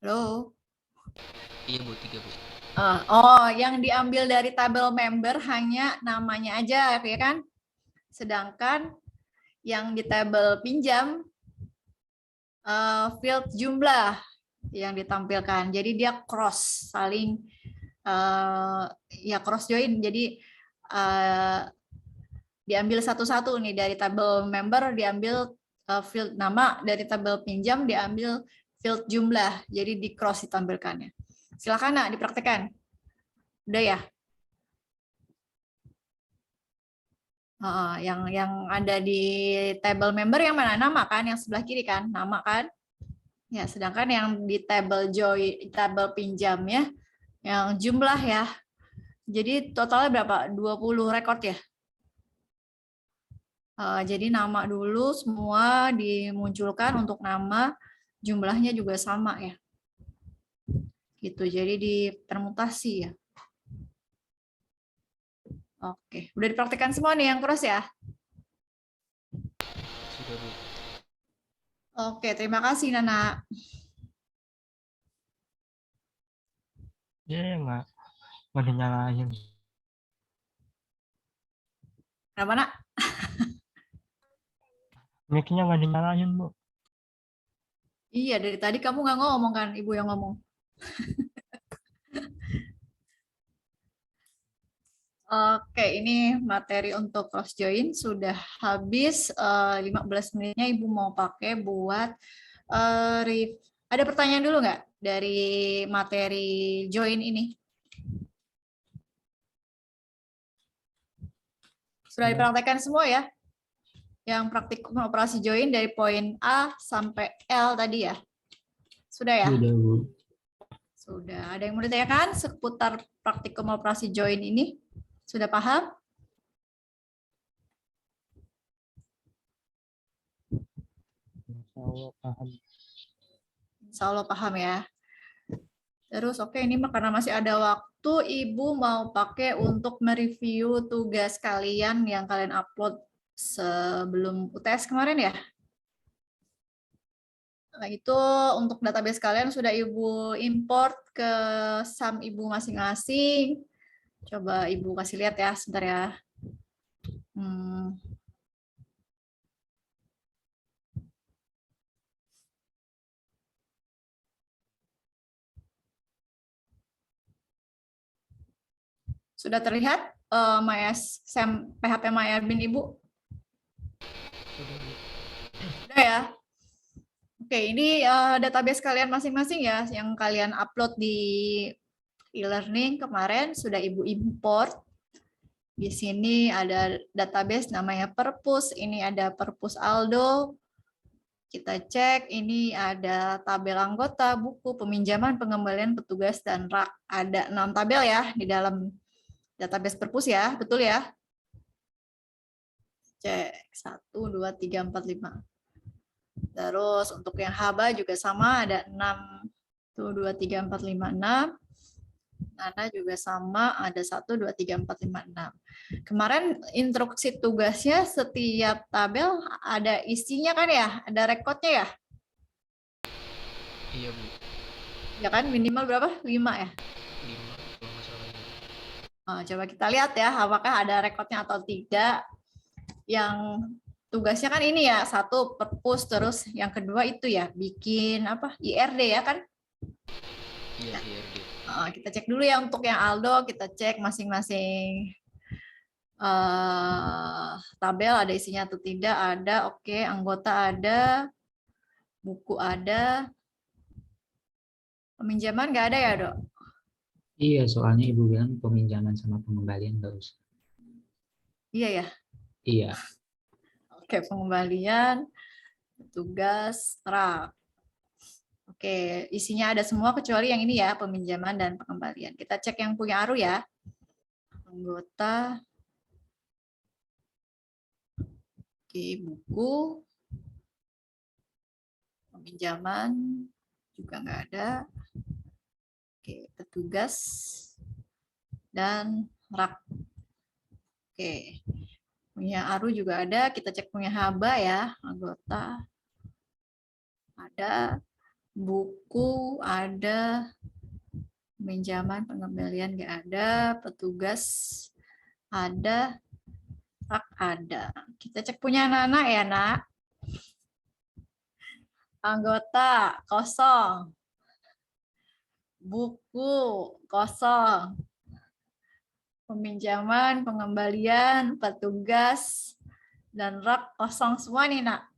Halo? Iya, Bu, 3, Bu. Yang diambil dari tabel member hanya namanya aja, ya kan? Sedangkan yang di tabel pinjam field jumlah yang ditampilkan. Jadi dia cross, saling ya cross join. Jadi diambil satu-satu nih dari tabel member, diambil field nama, dari tabel pinjam diambil field jumlah. Jadi di cross ditampilkannya. Silakan Nak dipraktekkan. Udah ya? Yang ada di table member yang mana? Nama kan, yang sebelah kiri kan? Nama kan? Ya, sedangkan yang di table pinjam ya, yang jumlah ya. Jadi totalnya berapa? 20 rekod ya? Jadi nama dulu semua dimunculkan untuk nama, jumlahnya juga sama ya. Gitu, jadi dipermutasi ya. Oke, udah dipraktikkan semua nih yang cross ya? Sudah, Bu. Oke, terima kasih Nana. Ya, nggak dinyalain. Kenapa Nak? Mic-nya nggak dinyalain, Bu. Iya, dari tadi kamu nggak ngomong kan, Ibu yang ngomong. Oke, ini materi untuk cross join sudah habis. 15 menitnya Ibu mau pakai buat ada pertanyaan dulu nggak dari materi join ini? Sudah dipraktekkan semua ya? Yang praktikum operasi join dari poin A sampai L tadi ya? Sudah ya? Sudah, Bu. Sudah. Ada yang mau ditanyakan seputar praktikum operasi join ini? Sudah paham? Allah paham. Insya Allah paham ya. Terus oke, ini karena masih ada waktu, Ibu mau pakai untuk mereview tugas kalian yang kalian upload sebelum UTS kemarin ya. Nah, itu untuk database kalian sudah Ibu import ke SAM Ibu masing-masing. Coba Ibu kasih lihat ya, sebentar ya. Sudah terlihat PHP MyAdmin Ibu? Sudah ya? Oke, ini database kalian masing-masing ya, yang kalian upload di e-learning kemarin sudah Ibu import. Di sini ada database namanya Perpus, ini ada Perpus Aldo. Kita cek, ini ada tabel anggota, buku, peminjaman, pengembalian, petugas, dan rak. Ada 6 tabel ya di dalam database Perpus ya, betul ya? Cek, 1, 2, 3, 4, 5. Terus untuk yang haba juga sama, ada 6. 1, 2, 3, 4, 5, 6. Nana juga sama, ada 1, 2, 3, 4, 5, 6. Kemarin instruksi tugasnya setiap tabel ada isinya kan ya? Ada rekodnya ya? Iya Bu. Ya kan, minimal berapa? 5 ya? 5 kalau nggak salah Bu. Coba kita lihat ya, apakah ada rekodnya atau tidak. Yang tugasnya kan ini ya, 1 perpus, terus yang kedua itu ya, bikin apa? IRD ya kan? Iya, IRD. Kita cek dulu ya untuk yang Aldo, kita cek masing-masing tabel ada isinya atau tidak. Ada, oke. Anggota ada, buku ada, peminjaman nggak ada ya Dok? Iya, soalnya Ibu bilang peminjaman sama pengembalian nggak usah. Iya ya? Iya. Oke, pengembalian, tugas, rak. Oke, isinya ada semua kecuali yang ini ya, peminjaman dan pengembalian. Kita cek yang punya Aru ya. Anggota. Oke, buku. Peminjaman juga nggak ada. Oke, petugas dan rak. Oke. Punya Aru juga ada, kita cek punya haba ya, anggota. Ada, buku ada, pinjaman pengembalian nggak ada, petugas ada, rak ada. Kita cek punya Nana ya, Nak. Anggota kosong. Buku kosong. Peminjaman, pengembalian, petugas, dan rak kosong semua nih, Nak.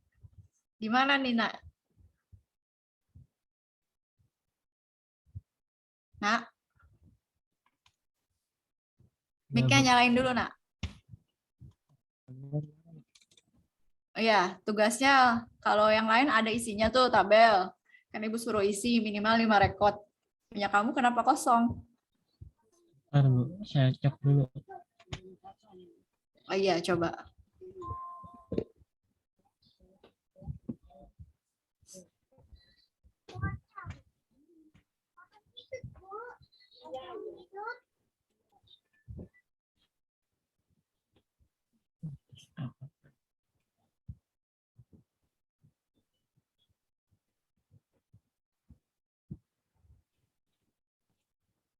Gimana nih, Nak? Nak? Mic-nya nyalain dulu, Nak. Oh ya, tugasnya kalau yang lain ada isinya tuh tabel. Kan Ibu suruh isi minimal 5 rekod. Punya kamu kenapa kosong? Bentar, Bu, saya cek dulu. Oh iya, coba.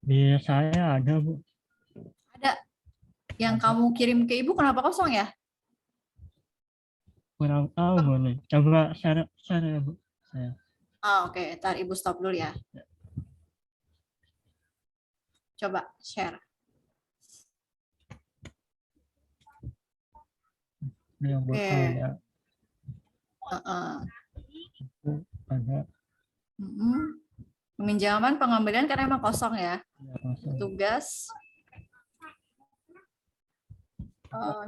Di saya ada, Bu. Ada. Yang kamu kirim ke Ibu kenapa kosong ya? Kurang tahu, Bu, nih. Coba share ya, Bu. Saya. Oke. Ntar Ibu stop dulu ya. Coba share. Ini yang Oke. ada. Ada. Peminjaman, pengembalian karena emang kosong ya. Ya, kosong. Tugas.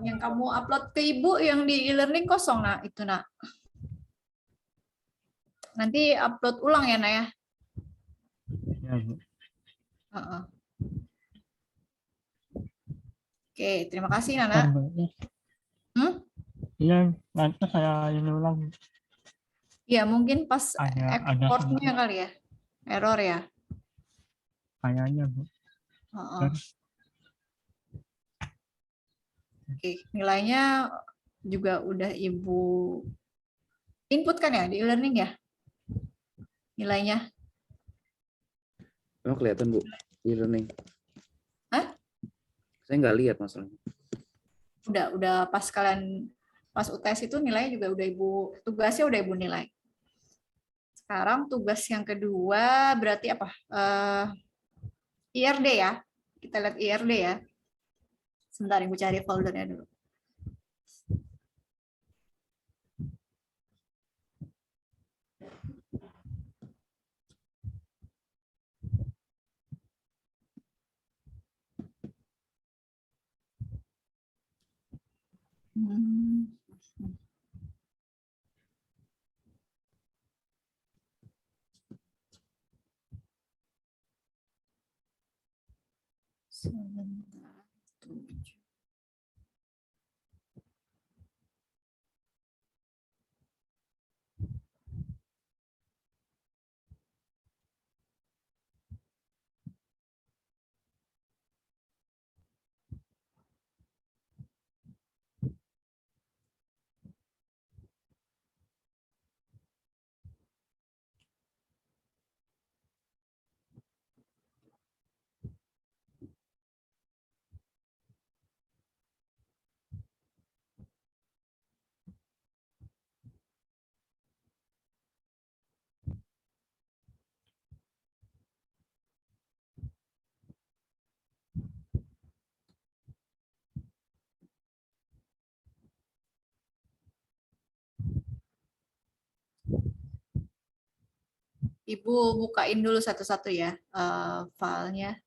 Yang kamu upload ke Ibu yang di e-learning kosong, Nak. Itu, Nak. Nanti upload ulang ya, Nak ya. Ya, Bu. Oke, terima kasih, Nana. Bentar, Bu. Iya, nanti saya ini ulang. Ya, mungkin pas ada exportnya sedikit kali ya, error ya. kayaknya Bu. Heeh. Oke, nilainya juga udah Ibu input kan ya di e-learning ya? Nilainya. Memang kelihatan Bu, e-learning. Hah? Saya nggak lihat masalahnya. Udah pas kalian pas UTS itu nilainya juga udah Ibu, tugasnya udah Ibu nilai. Sekarang tugas yang kedua berarti apa? IRD ya. Kita lihat IRD ya. Sebentar Ibu cari foldernya dulu. Hmm. Sebentar. 7. Ibu bukain dulu satu-satu ya filenya.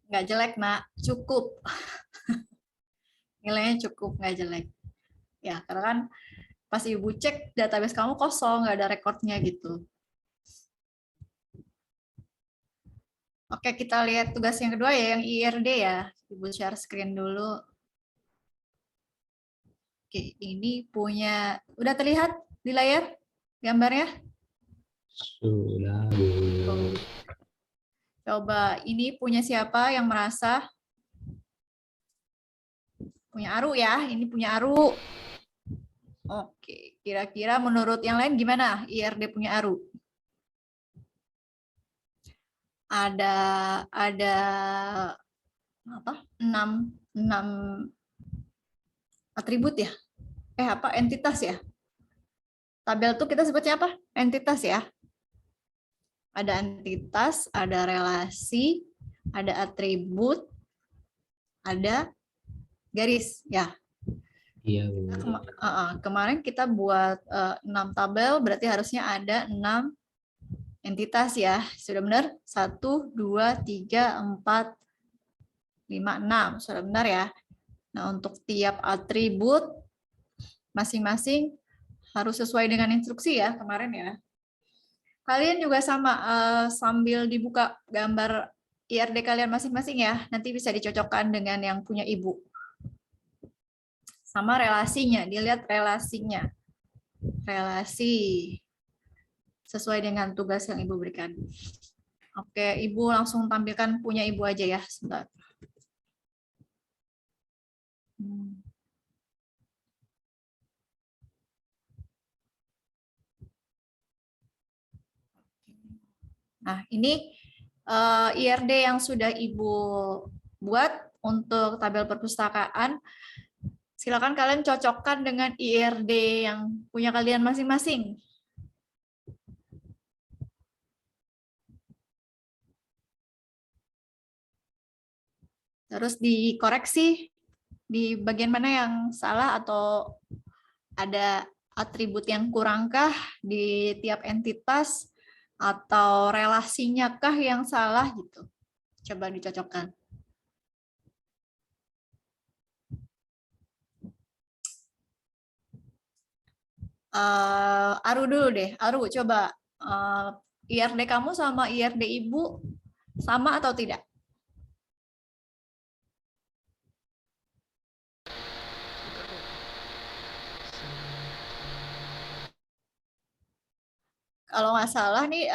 Nggak jelek, Nak. Cukup. Nilainya cukup, nggak jelek. Ya, karena kan pas Ibu cek database kamu kosong, nggak ada rekodnya gitu. Oke, kita lihat tugas yang kedua ya, yang IRD ya. Ibu share screen dulu. Oke, ini punya, udah terlihat di layar gambarnya? Sudah, Bu. Coba, ini punya siapa yang merasa? Punya Aru ya, ini punya Aru. Oke, kira-kira menurut yang lain gimana IRD punya Aru? Ada apa? 6 atribut ya? Apa entitas ya? Tabel tuh kita sebutnya apa? Entitas ya. Ada entitas, ada relasi, ada atribut, ada garis ya. Iya, Bu. Kemarin kita buat 6 tabel, berarti harusnya ada 6 entitas ya. Sudah benar? 1, 2, 3, 4, 5, 6. Sudah benar ya. Nah, untuk tiap atribut masing-masing harus sesuai dengan instruksi ya kemarin ya. Kalian juga sama sambil dibuka gambar IRD kalian masing-masing ya. Nanti bisa dicocokkan dengan yang punya Ibu. Sama relasinya, dilihat relasinya. Relasi sesuai dengan tugas yang Ibu berikan. Oke, Ibu langsung tampilkan punya Ibu aja ya, sebentar. Nah, ini IRD yang sudah Ibu buat untuk tabel perpustakaan. Silakan kalian cocokkan dengan IRD yang punya kalian masing-masing. Terus dikoreksi di bagian mana yang salah atau ada atribut yang kurangkah di tiap entitas atau relasinya kah yang salah gitu. Coba dicocokkan. Aru dulu deh. Aru coba IRD kamu sama IRD ibu sama atau tidak? Kalau nggak salah nih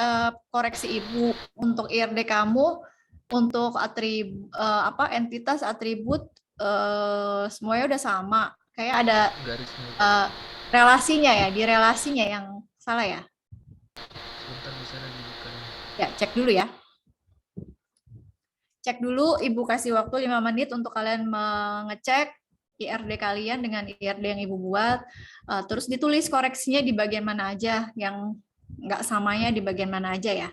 koreksi ibu untuk IRD kamu untuk entitas atribut semuanya udah sama. Kayak ada garisnya relasinya ya, di relasinya yang salah ya. sebentar bisa dibuka. Ya, cek dulu ya. Cek dulu, Ibu kasih waktu 5 menit untuk kalian mengecek IRD kalian dengan IRD yang Ibu buat. Terus ditulis koreksinya di bagian mana aja, yang nggak samanya di bagian mana aja ya.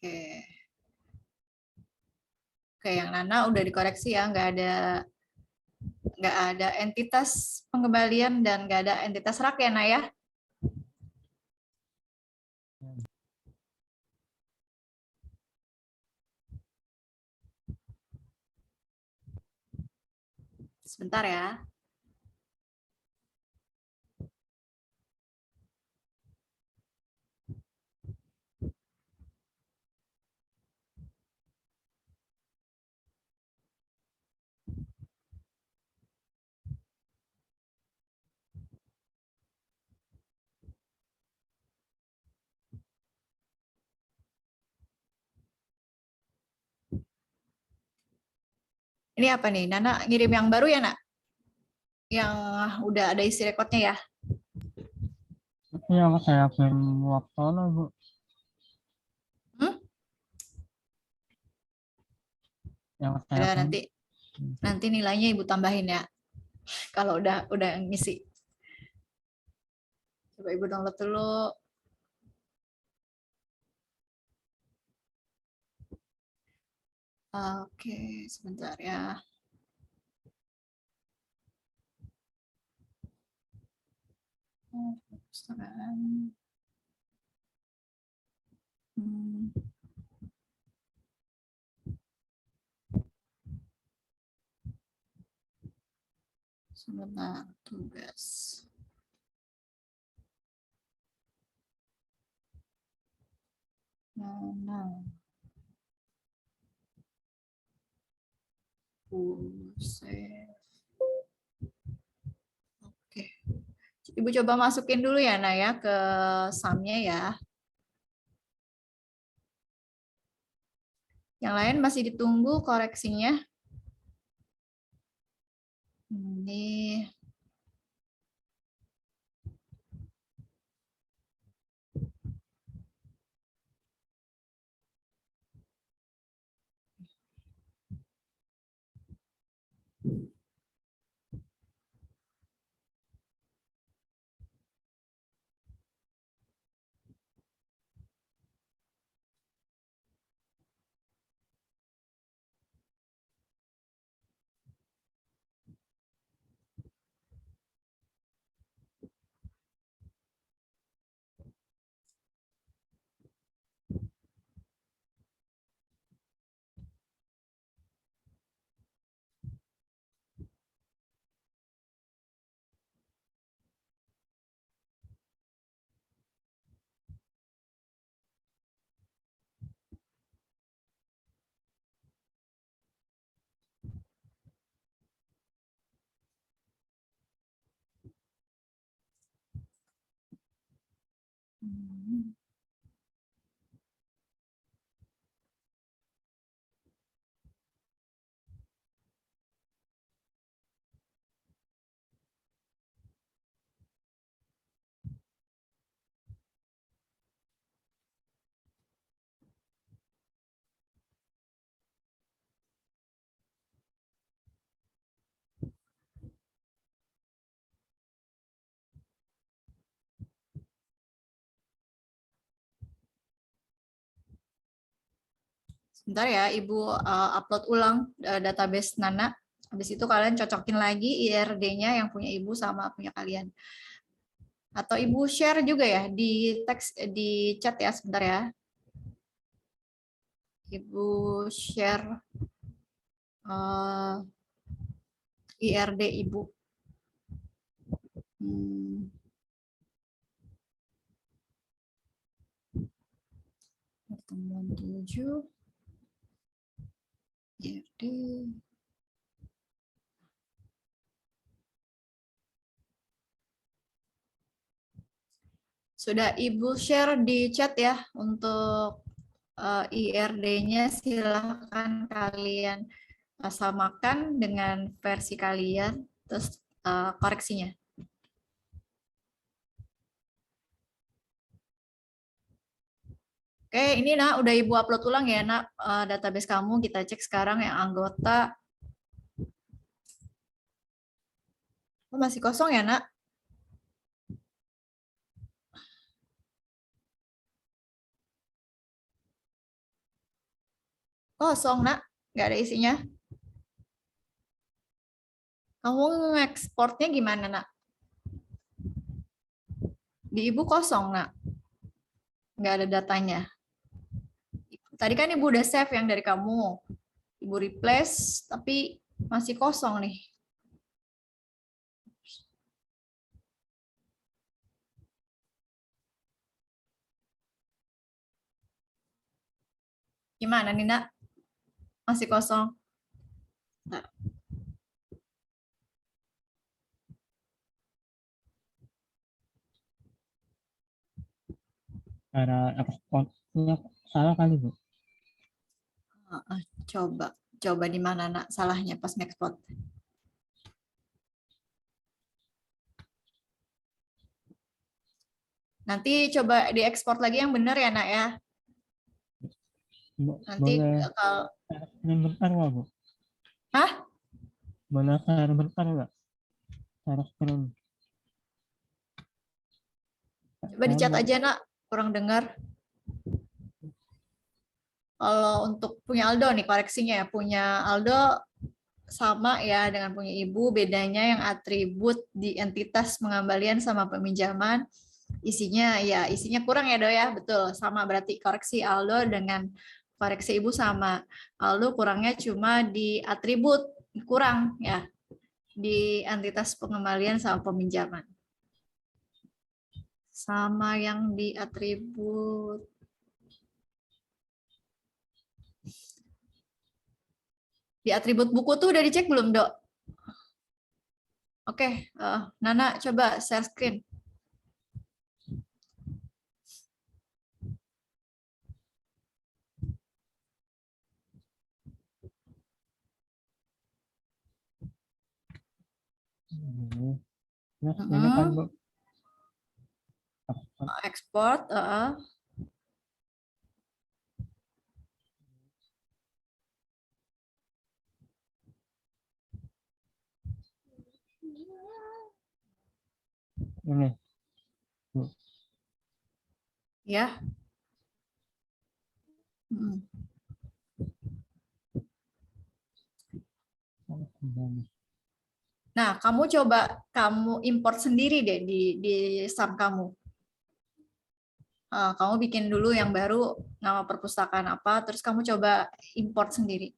Oke. Oke, yang Nana udah dikoreksi ya, nggak ada entitas pengembalian dan nggak ada entitas rak ya, Nah ya. Sebentar ya. Ini apa nih? Nana ngirim yang baru ya, Nak? Yang udah ada isi rekodnya ya? Yang saya kirim waktu lah, Bu. Hmm? Yang saya Ada kirim. nanti nilainya Ibu tambahin ya. Kalau udah ngisi. Coba Ibu download dulu. Oke, sebentar ya. Perpustakaan. Sebentar, tugas. Nah. Save. Oke. Ibu coba masukin dulu ya, Nak, ya, ke sumnya ya. Yang lain masih ditunggu koreksinya. Ini. Sebentar ya, Ibu upload ulang database Nana. Habis itu kalian cocokin lagi IRD-nya yang punya Ibu sama punya kalian. Atau Ibu share juga ya di teks di chat ya, sebentar ya. Ibu share IRD Ibu. Pertemuan 7. IRD. Sudah Ibu share di chat ya untuk IRD-nya, silahkan kalian samakan dengan versi kalian, terus koreksinya. Oke, ini Nak, udah Ibu upload ulang ya Nak, database kamu. Kita cek sekarang yang anggota. Oh, masih kosong ya Nak? Kosong Nak, nggak ada isinya. Kamu ngekspornya gimana Nak? Di Ibu kosong Nak, nggak ada datanya. Tadi kan Ibu udah save yang dari kamu. Ibu replace, tapi masih kosong nih. Gimana nih Nak? Masih kosong? Nah. Cara ekspornya salah kali, Bu. Coba di mana Nak salahnya pas ngekspor? Nanti coba diekspor lagi yang benar ya Nak ya. Nanti kalau bentar nggak, Bu? Hah? Boleh share bentar nggak? Share screen. Coba di chat aja Nak, kurang dengar. Kalau untuk punya Aldo nih koreksinya ya, punya Aldo sama ya dengan punya Ibu, bedanya yang atribut di entitas pengembalian sama peminjaman isinya kurang ya Do ya, betul, sama berarti koreksi Aldo dengan koreksi Ibu sama. Aldo kurangnya cuma di atribut, kurang ya. di entitas pengembalian sama peminjaman. Sama yang di atribut. Di atribut buku tuh udah dicek belum, Dok? Oke, Nana coba share screen. Nah, ini kan Bu. Export, Ini. ya. Nah, kamu coba kamu import sendiri deh di SAM kamu. Kamu bikin dulu yang baru, nama perpustakaan apa, terus kamu coba import sendiri.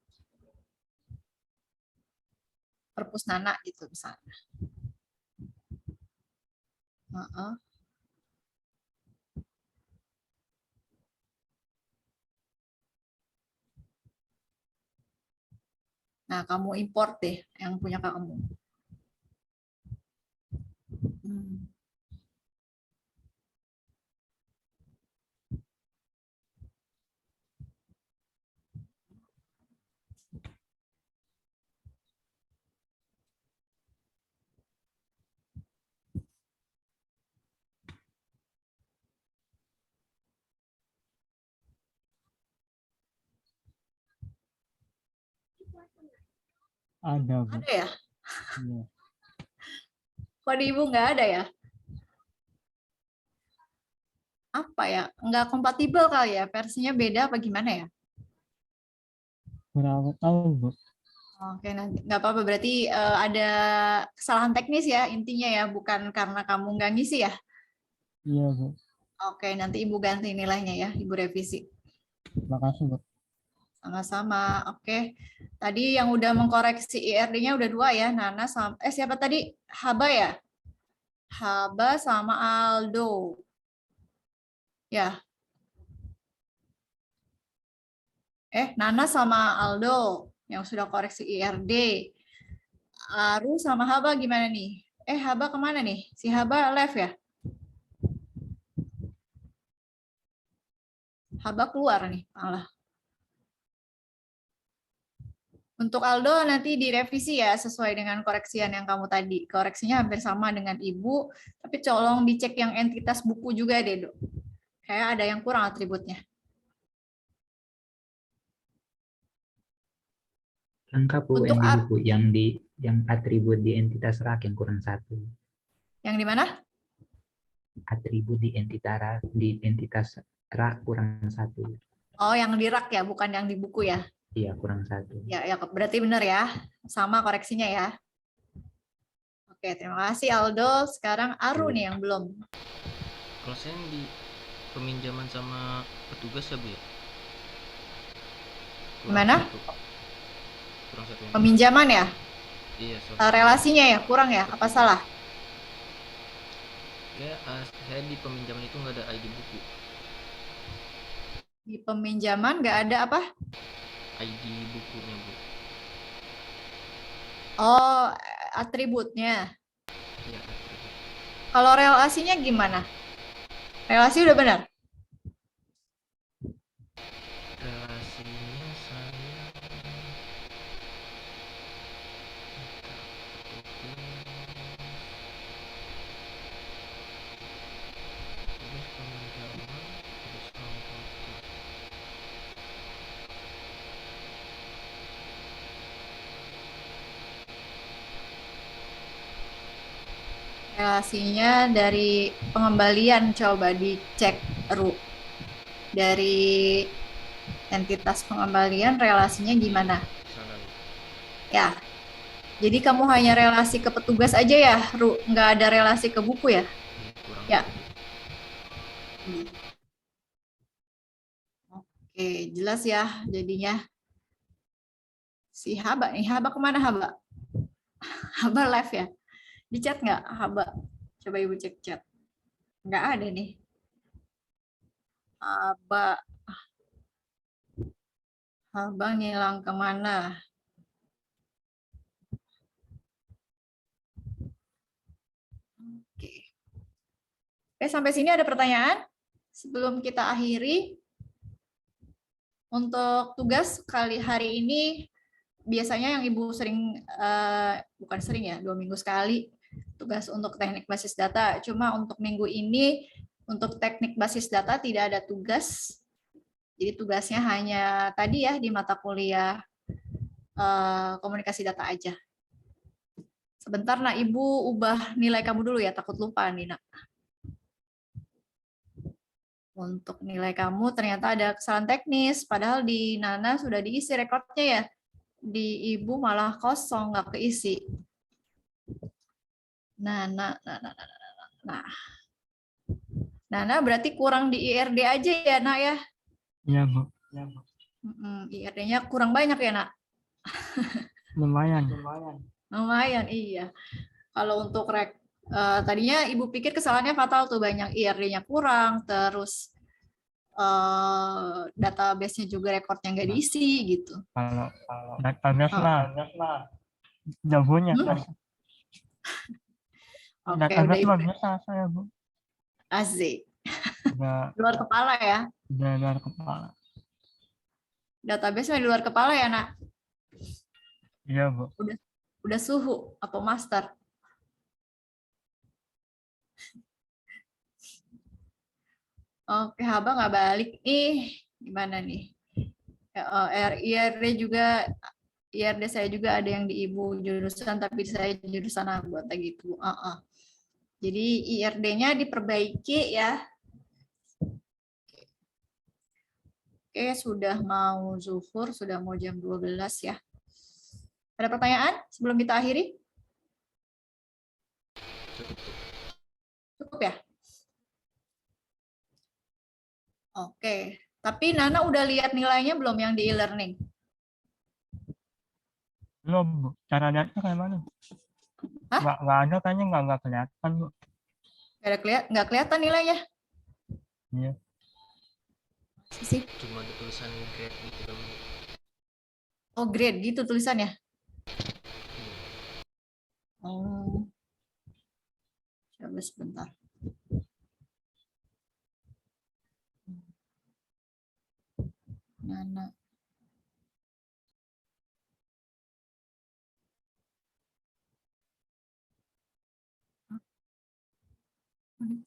Perpus Nana gitu misalnya. Nah, kamu import deh yang punya kamu. Ada, Bu. Ada ya? Iya. Kok di Ibu nggak ada ya? Apa ya? Nggak kompatibel kali ya? Versinya beda apa gimana ya? Kurang tahu, Bu. Oke, nanti nggak apa-apa. Berarti ada kesalahan teknis ya intinya ya, bukan karena kamu nggak ngisi ya? Iya, Bu. Oke, nanti Ibu ganti nilainya ya, Ibu revisi. Terima kasih, Bu. Sama-sama. Oke. Tadi yang udah mengkoreksi IRD-nya udah 2 ya, Nana sama siapa tadi? Haba ya? Haba sama Aldo. Ya. Nana sama Aldo yang sudah koreksi IRD. Aru sama Haba gimana nih? Haba kemana nih? Si Haba left ya? Haba keluar nih, malah. Untuk Aldo nanti direvisi ya sesuai dengan koreksian yang kamu tadi. Koreksinya hampir sama dengan Ibu, tapi tolong dicek yang entitas buku juga deh, Dok. Kayak ada yang kurang atributnya. Lengkap, Bu, Untuk yang di buku, yang atribut di entitas rak yang kurang 1. Yang di mana? Atribut di entitas rak kurang 1. Oh, yang di rak ya, bukan yang di buku ya? Iya, kurang 1. Ya, berarti benar ya. Sama koreksinya ya. Oke, terima kasih Aldo. Sekarang Aru nih yang belum. Kalau saya yang di peminjaman sama petugas ya, Bu ya? Gimana? Kurang 1 yang Peminjaman ya? iya, Relasinya ya, kurang ya? Apa salah? Ya, saya di peminjaman itu nggak ada ID buku. Di peminjaman nggak ada apa? ID bukunya, Bu. Oh, atributnya. Ya, Kalau relasinya gimana? Relasi udah benar? relasinya saya tugas peminjaman terus anggota. Relasinya dari pengembalian coba dicek, Ru. Dari entitas pengembalian relasinya gimana? Salah. Ya. Jadi kamu hanya relasi ke petugas aja ya, Ru? Nggak ada relasi ke buku ya? Kurang. Ya. Oke, jelas ya jadinya. Si Haba nih, Haba kemana Haba? Haba live ya? Di chat nggak, Haba? Coba Ibu cek chat. Nggak ada nih. Haba ngilang kemana? Oke. Oke, sampai sini ada pertanyaan? Sebelum kita akhiri, untuk tugas kali hari ini, biasanya yang Ibu sering, bukan sering ya, 2 minggu sekali, tugas untuk teknik basis data. Cuma untuk minggu ini, untuk teknik basis data tidak ada tugas. Jadi tugasnya hanya tadi ya, di mata kuliah komunikasi data aja. Sebentar, Nak, Ibu ubah nilai kamu dulu ya, takut lupa nih, Nak. Untuk nilai kamu ternyata ada kesalahan teknis, padahal di Nana sudah diisi rekodnya ya. Di Ibu malah kosong, nggak keisi. Nana berarti kurang di IRD aja ya, Nak ya? Iya, Bu. IRD-nya kurang banyak ya, Nak? Lumayan. Lumayan, iya. Kalau untuk tadinya Ibu pikir kesalahannya fatal tuh, banyak IRD-nya kurang, terus database-nya juga rekodnya nggak diisi gitu. Kalau database lah jagonya. Oke, Database udah mah biasa saya, Bu. asik. Udah Luar kepala ya? luar kepala. Database-nya di luar kepala ya, Nak? Iya, Bu. Udah suhu atau master? Oke, Haba nggak balik nih. Gimana nih? IRD juga, IRD saya juga ada yang di Ibu jurusan, tapi saya jurusan anggota gitu. Jadi IRD-nya diperbaiki ya. Oke, sudah mau zuhur, sudah mau jam 12 ya. Ada pertanyaan sebelum kita akhiri? Cukup ya? Oke, tapi Nana udah lihat nilainya belum yang di e-learning? Belum, Bu. Cara lihatnya kayak mana? Hah? Nggak ada kayaknya, nggak kelihatan, Bu. Nggak kelihatan nilainya? Iya. Sih. Cuma ada tulisan grade gitu kan. Oh, grade gitu tulisannya? Oh. Coba sebentar. Nana.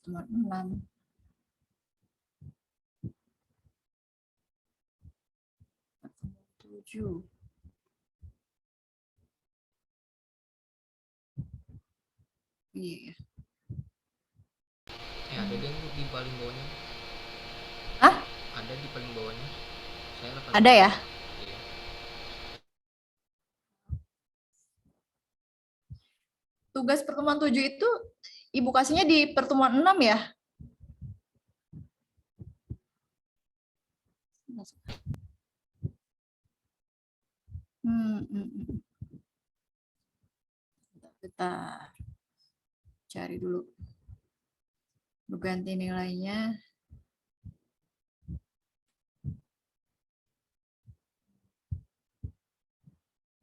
Cuma 6. Iya. Ada deh di paling bawahnya. Hah? Ada di paling bawahnya. Saya Ada ya? Iya. Tugas pertemuan 7 itu Ibu kasihnya di pertemuan 6 ya? Kita cari dulu. Ganti nilainya.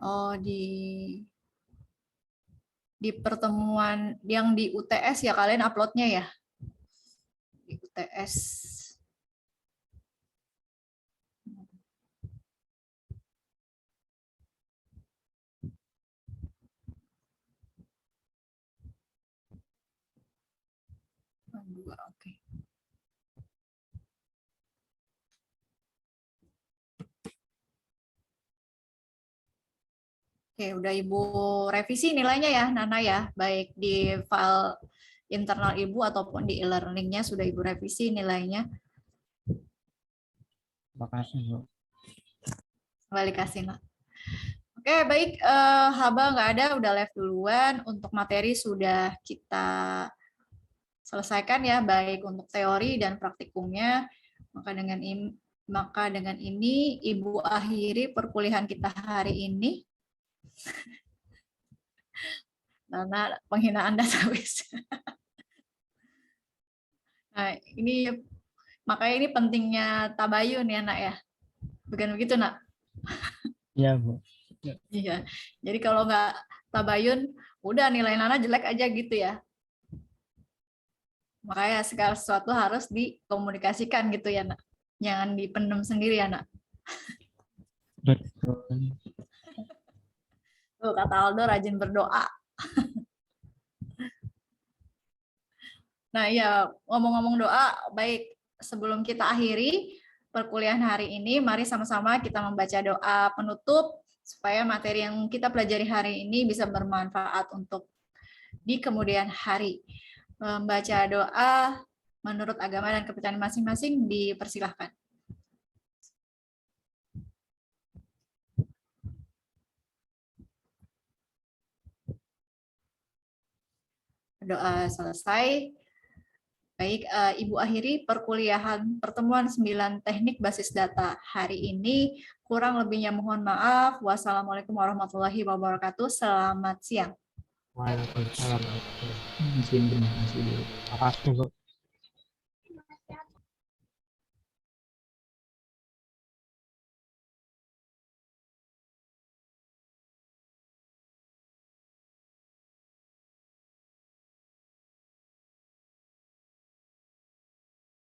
Oh, di pertemuan yang di UTS ya, kalian uploadnya ya? Di UTS. Oke. Oke, udah Ibu revisi nilainya ya, Nana ya, baik di file internal Ibu ataupun di e-learning-nya sudah Ibu revisi nilainya. Makasih, Bu. Kembali kasih, Nak. Oke, baik. Haba nggak ada, udah live duluan. Untuk materi sudah kita selesaikan ya, baik untuk teori dan praktikumnya. Maka dengan ini Ibu akhiri perkuliahan kita hari ini. karena penghinaan database. Nah, ini makanya ini pentingnya tabayun ya, Nak ya. Bukan begitu, Nak? Iya, Bu. Iya. Jadi kalau nggak tabayun, udah nilai Nana jelek aja gitu ya. Makanya segala sesuatu harus dikomunikasikan gitu ya, Nak. Jangan dipendam sendiri ya, Nak. Betul. Tuh, kata Aldo rajin berdoa. Nah, ya ngomong-ngomong doa, baik sebelum kita akhiri perkuliahan hari ini, mari sama-sama kita membaca doa penutup supaya materi yang kita pelajari hari ini bisa bermanfaat untuk di kemudian hari. Membaca doa menurut agama dan kepercayaan masing-masing dipersilahkan. Doa selesai. Baik, Ibu akhiri perkuliahan pertemuan 9 teknik basis data hari ini. Kurang lebihnya mohon maaf. Wassalamualaikum warahmatullahi wabarakatuh. Selamat siang. Waalaikumsalam. Terima kasih, Bu. Makasih, Bu.